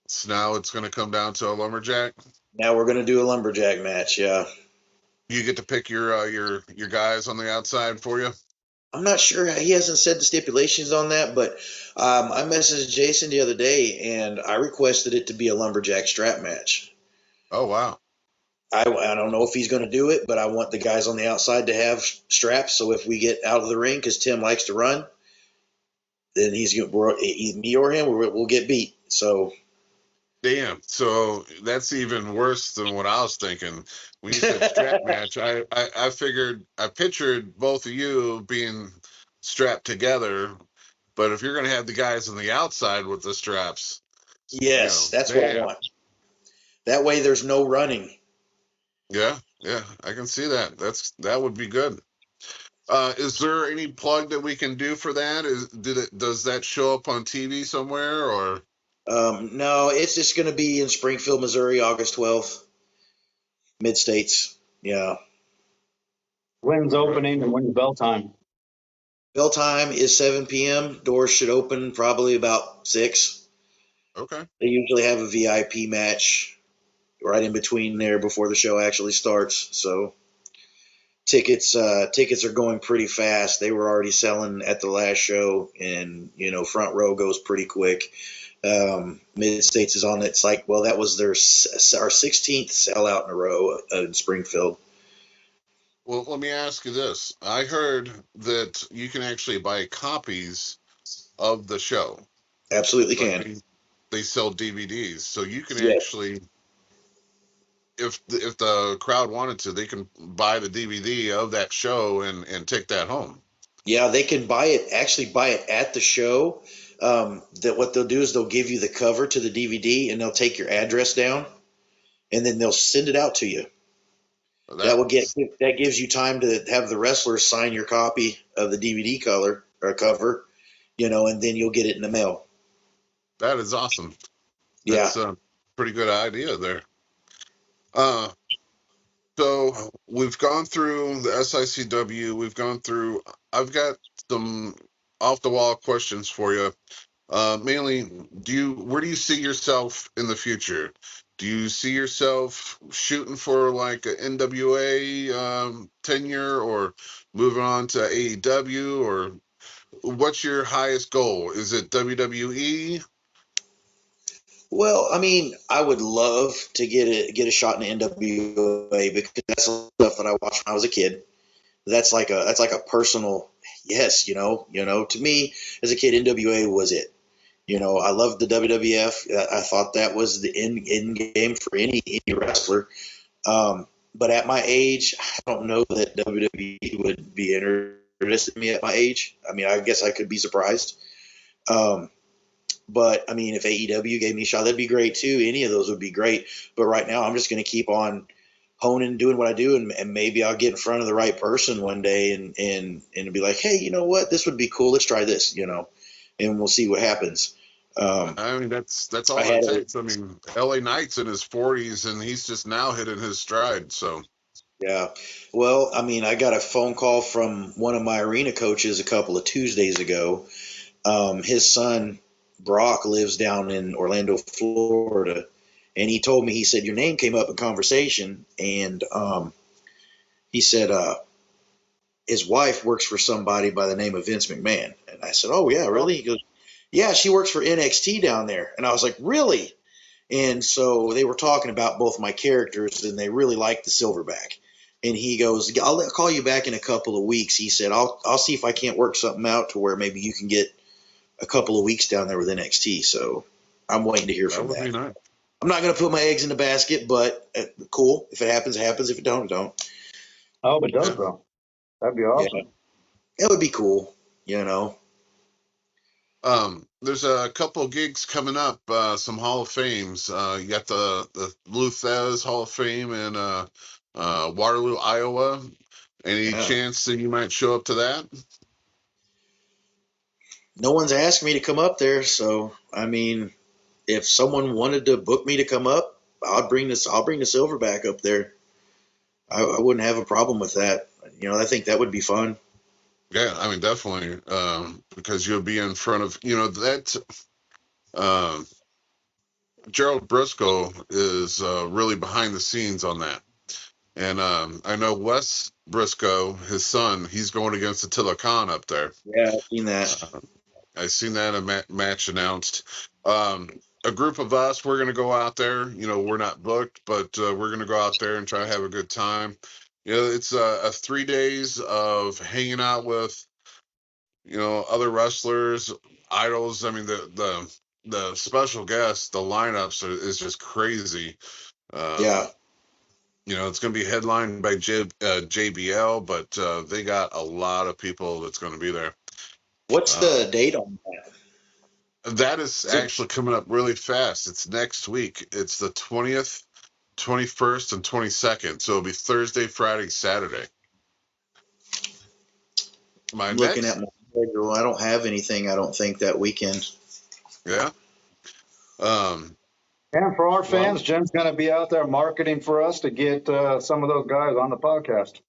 So now it's going to come down to a lumberjack. now we're gonna do a lumberjack match. Yeah. You get to pick your guys on the outside for you. I'm not sure. He hasn't said the stipulations on that, but I messaged Jason the other day and I requested it to be a lumberjack strap match. Oh wow. I don't know if he's going to do it, but I want the guys on the outside to have straps. So if we get out of the ring, because Tim likes to run, then me or him, we'll get beat. So Damn. So that's even worse than what I was thinking. When you said strap match, I figured I pictured both of you being strapped together. But if you're going to have the guys on the outside with the straps, yes, that's what I damn. want. That way, there's no running. Yeah, yeah, I can see that. That would be good. Is there any plug that we can do for that? Does that show up on TV somewhere or? No, it's just going to be in Springfield, Missouri, August 12th, Mid States. Yeah. When's All right. opening and when's bell time? Bell time is 7 p.m. Doors should open probably about 6. Okay. They usually have a VIP match right in between there before the show actually starts. So Tickets are going pretty fast. They were already selling at the last show, and front row goes pretty quick. Mid States is on. It's like, well, that was our 16th sellout in a row in Springfield. Well, let me ask you this. I heard that you can actually buy copies of the show. Absolutely Like can. they sell DVDs, so you can Yes. actually, if the crowd wanted to, they can buy the DVD of that show and take that home. Yeah, they can actually buy it at the show. That what they'll do is they'll give you the cover to the DVD, and they'll take your address down, and then they'll send it out to you. That's That gives you time to have the wrestlers sign your copy of the DVD color or cover, and then you'll get it in the mail. that is awesome. Yeah. That's a pretty good idea there. Uh, so we've gone through the SICW. We've gone through. I've got some off the wall questions for you. Mainly, where do you see yourself in the future? Do you see yourself shooting for like an NWA tenure, or moving on to AEW, or what's your highest goal? Is it WWE? Well, I mean, I would love to get a shot in the NWA because that's the stuff that I watched when I was a kid. That's like a personal yes. To me as a kid, NWA was it. I loved the WWF. I thought that was the end game for any wrestler. But at my age, I don't know that WWE would be interested in me at my age. I mean, I guess I could be surprised. Um, but I mean, if AEW gave me a shot, that'd be great too. Any of those would be great. But right now, I'm just going to keep on honing, doing what I do, and maybe I'll get in front of the right person one day, and be like, hey, you know what? This would be cool. Let's try this. And we'll see what happens. Um, I mean, that's I all it had a takes. I mean, LA Knight's in his 40s and he's just now hitting his stride. So, Yeah. Well, I mean, I got a phone call from one of my arena coaches a couple of Tuesdays ago. His son, Brock, lives down in Orlando, Florida. And he told me, he said, your name came up in conversation. And he said, his wife works for somebody by the name of Vince McMahon. And I said, oh, yeah, really? He goes, yeah, she works for NXT down there. And I was like, really? And so they were talking about both my characters, and they really liked the Silverback. And he goes, I'll call you back in a couple of weeks. He said, I'll see if I can't work something out to where maybe you can get a couple of weeks down there with NXT. So I'm waiting to hear that from would be that. nice. I'm not going to put my eggs in the basket, but cool. If it happens, it happens. If it don't, it don't. I hope it does, Yeah. though. That'd be Yeah, awesome. it would be cool, you know. There's a couple gigs coming up, some Hall of Fames. You got the Lou Thez Hall of Fame in Waterloo, Iowa. Any Yeah. chance that you might show up to that? No one's asked me to come up there, so I mean, if someone wanted to book me to come up, I'll bring the Silverback up there. I wouldn't have a problem with that. I think that would be fun. Yeah, I mean definitely, because you'll be in front of that. Um, Gerald Briscoe is really behind the scenes on that, and I know Wes Briscoe, his son, he's going against Attila Khan up there. Yeah, I've seen that. Uh, I seen that match announced. Um, a group of us, we're gonna go out there. We're not booked, but we're gonna go out there and try to have a good time. It's a 3 days of hanging out with other wrestlers, idols. I mean, the special guests, the lineups is just crazy. Yeah. Um, it's going to be headlined by JBL, but they got a lot of people that's going to be there. What's the Um, date on that? that is Is it actually coming up really fast. It's next week. It's the 20th, 21st, and 22nd. So it'll be Thursday, Friday, Saturday. My I'm looking at next, my schedule. I don't have anything, I don't think, that weekend. yeah. Um, And for our well, fans, Jim's going to be out there marketing for us to get some of those guys on the podcast.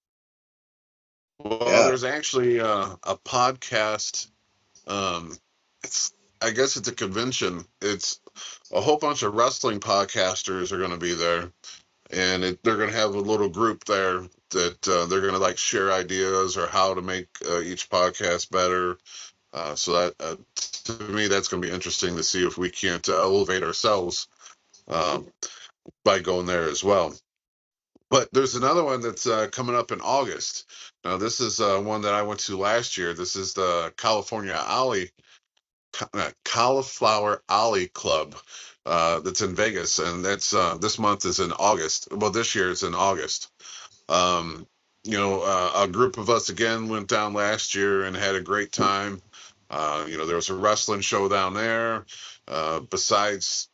Well, Yeah. there's actually a podcast. Um, it's I guess it's a convention. It's a whole bunch of wrestling podcasters are going to be there. and they're going to have a little group there that they're going to like share ideas or how to make each podcast better. So that to me, that's going to be interesting to see if we can't elevate ourselves um, by going there as well. But there's another one that's coming up in August. Now, this is one that I went to last year. This is the Cauliflower Alley Club that's in Vegas, and that's this month is in August. Well, this year it's in August. Um, a group of us again went down last year and had a great time. There was a wrestling show down there. Besides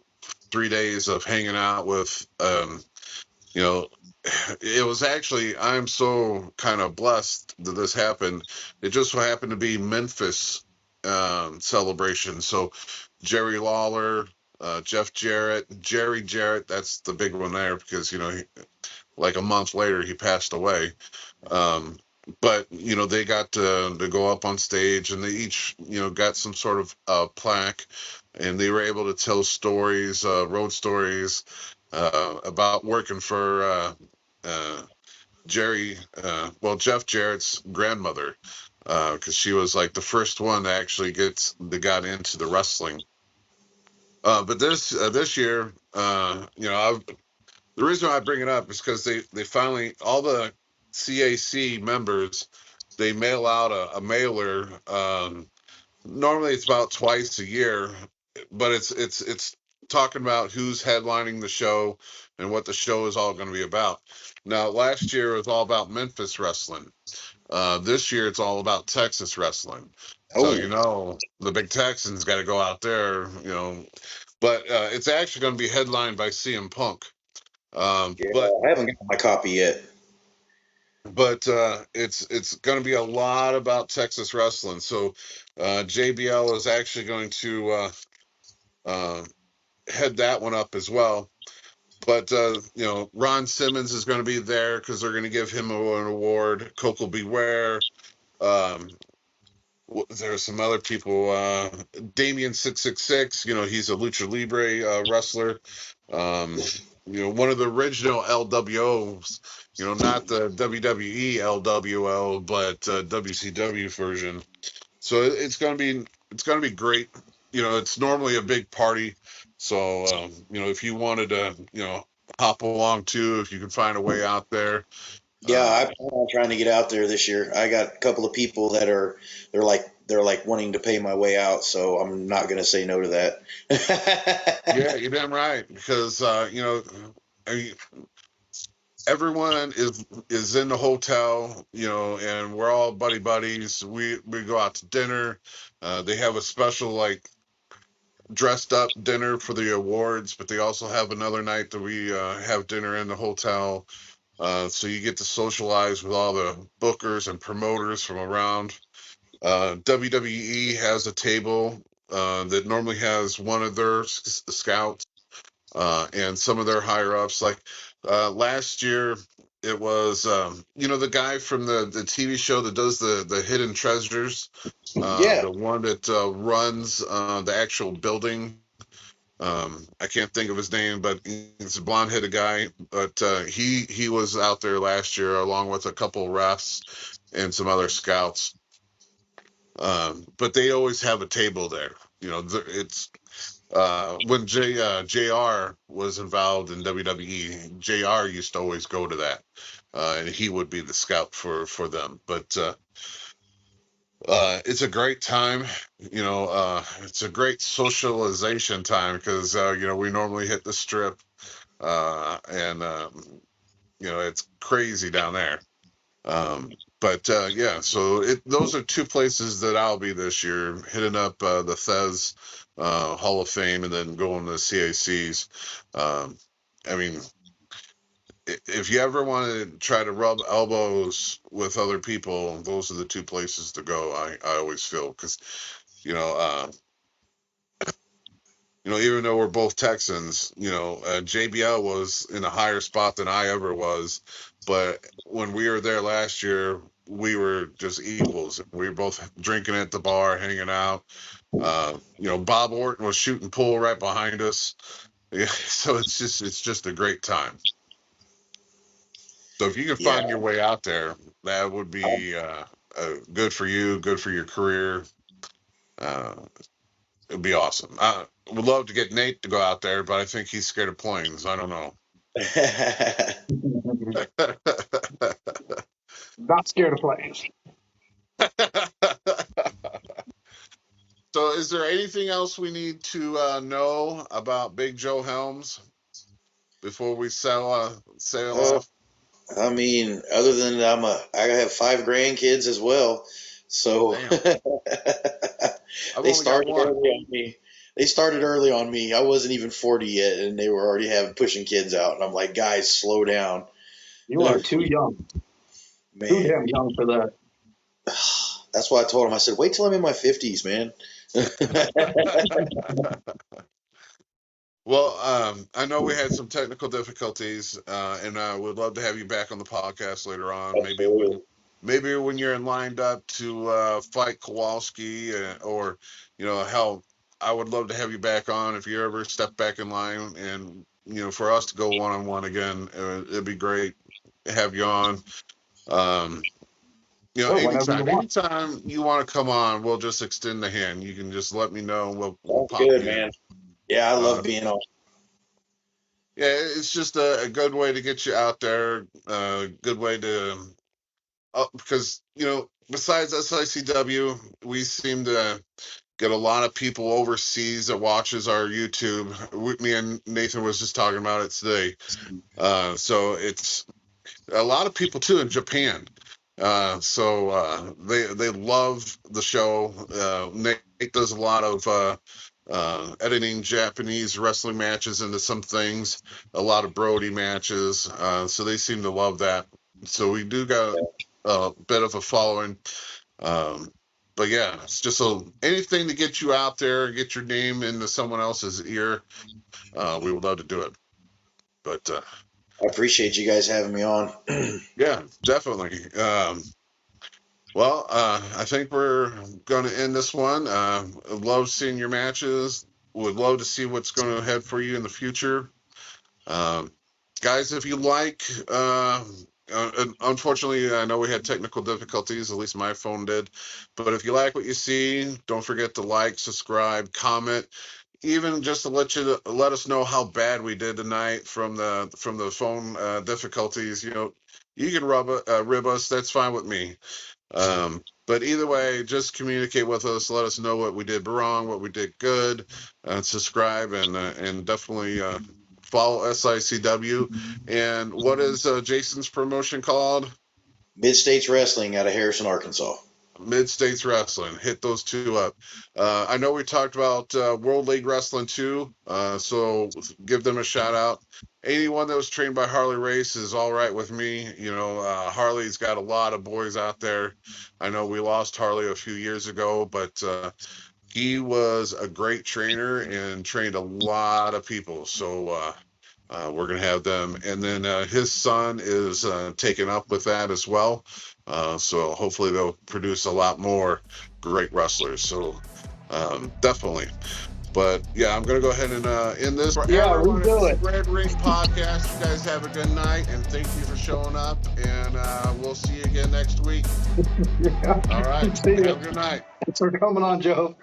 3 days of hanging out with, you know, it was actually, I'm so kind of blessed that this happened. It just so happened to be Memphis celebration. So Jerry Lawler, Jeff Jarrett, Jerry Jarrett, that's the big one there because, like a month later, he passed away. Um, but they got to go up on stage, and they each got some sort of plaque, and they were able to tell stories, road stories, about working for Jeff Jarrett's grandmother, because she was like the first one that actually got into the wrestling. But this year, the reason why I bring it up is because they finally, all the CAC members, they mail out a mailer. Normally it's about twice a year, but it's talking about who's headlining the show and what the show is all going to be about. Now, last year it was all about Memphis wrestling. This year it's all about Texas wrestling. So Oh, the Big Texans got to go out there. But it's actually going to be headlined by CM Punk. Um, yeah, but I haven't got my copy yet. it's going to be a lot about Texas wrestling. So JBL is actually going to uh, head that one up as well. But Ron Simmons is going to be there because they're going to give him an award. Coco Beware. Um, there's some other people. Damien 666. He's a lucha libre wrestler. Um, one of the original LWOs. Not the WWE LWO, but WCW version. So it's gonna be great. It's normally a big party. So if you wanted to hop along too, if you can find a way out there. Yeah, I Um, plan on trying to get out there this year. I got a couple of people that they're like wanting to pay my way out, so I'm not gonna say no to that. yeah, you're damn right because I mean, everyone is in the hotel, and we're all buddies. We go out to dinner. They have a special like dressed up dinner for the awards, but they also have another night that we have dinner in the hotel. So you get to socialize with all the bookers and promoters from around. WWE has a table that normally has one of their scouts and some of their higher ups. Like last year, it was the guy from the TV show that does the hidden treasures, Yeah, the one that runs the actual building. I can't think of his name, but he's a blonde-headed guy. But he was out there last year along with a couple refs and some other scouts. But they always have a table there. It's when JR was involved in WWE, JR used to always go to that, and he would be the scout for them. But it's a great time. It's a great socialization time because we normally hit the strip, and it's crazy down there. But yeah, so those are two places that I'll be this year, hitting up the Thez Hall of Fame and then going to the CACs. Um, I mean, if you ever want to try to rub elbows with other people, those are the two places to go. I always feel because you know, uh, even though we're both Texans, JBL was in a higher spot than I ever was. But when we were there last year, we were just equals. We were both drinking at the bar, hanging out. Bob Orton was shooting pool right behind us. Yeah, so it's just a great time. So if you can find your way out there, that would be good for you, good for your career. It'd be awesome. I would love to get Nate to go out there, but I think he's scared of planes. I don't know. Not scared of planes. So is there anything else we need to know about Big Joe Helms before we sail off? I mean, other than I have 5 grandkids as well, so I've they only got started one. early on me. They started early on me. I wasn't even 40 yet, and they were already pushing kids out. And I'm like, guys, slow down. You are too young. Man. Too damn young for that. That's why I told him. I said, wait till I'm in my 50s, man. Well, I know we had some technical difficulties, and I would love to have you back on the podcast later on. Maybe when you're lined up to fight Kowalski, or hell, I would love to have you back on if you ever step back in line, and for us to go one-on-one again. It'd be great to have you on. Sure, anytime you want to come on, we'll just extend the hand. You can just let me know. We'll pop good, you man. in. Yeah, I love being on. Yeah, it's just a good way to get you out there. A good way to, because besides SICW, we seem to get a lot of people overseas that watches our YouTube. Me and Nathan was just talking about it today. So it's a lot of people too in Japan. So they love the show. Nate does a lot of editing Japanese wrestling matches into some things, a lot of Brody matches. So they seem to love that. So we do got a bit of a following. But yeah, it's just anything to get you out there, get your name into someone else's ear. We would love to do it. But I appreciate you guys having me on. yeah, definitely. Well, I think we're going to end this one. Love seeing your matches. Would love to see what's going to head for you in the future. Guys, if you like, unfortunately, I know we had technical difficulties, at least my phone did. But if you like what you see, don't forget to like, subscribe, comment, even just to let us know how bad we did tonight from the phone difficulties. You can rib us. That's fine with me. But either way, just communicate with us. Let us know what we did wrong, what we did good, and subscribe and definitely follow SICW. And what is Jason's promotion called? Mid-States Wrestling out of Harrison, Arkansas. Mid-States Wrestling. Hit those two up. I know we talked about World League Wrestling too, so give them a shout out. Anyone that was trained by Harley Race is all right with me. Harley's got a lot of boys out there. I know we lost Harley a few years ago, but he was a great trainer and trained a lot of people. So we're going to have them. And then his son is taken up with that as well. So hopefully they'll produce a lot more great wrestlers. So definitely. But yeah, I'm going to go ahead and end this. For everyone at the Red Ring Podcast, you guys have a good night. And thank you for showing up. And we'll see you again next week. Yeah. All right. Have a good night. Thanks for coming on, Joe.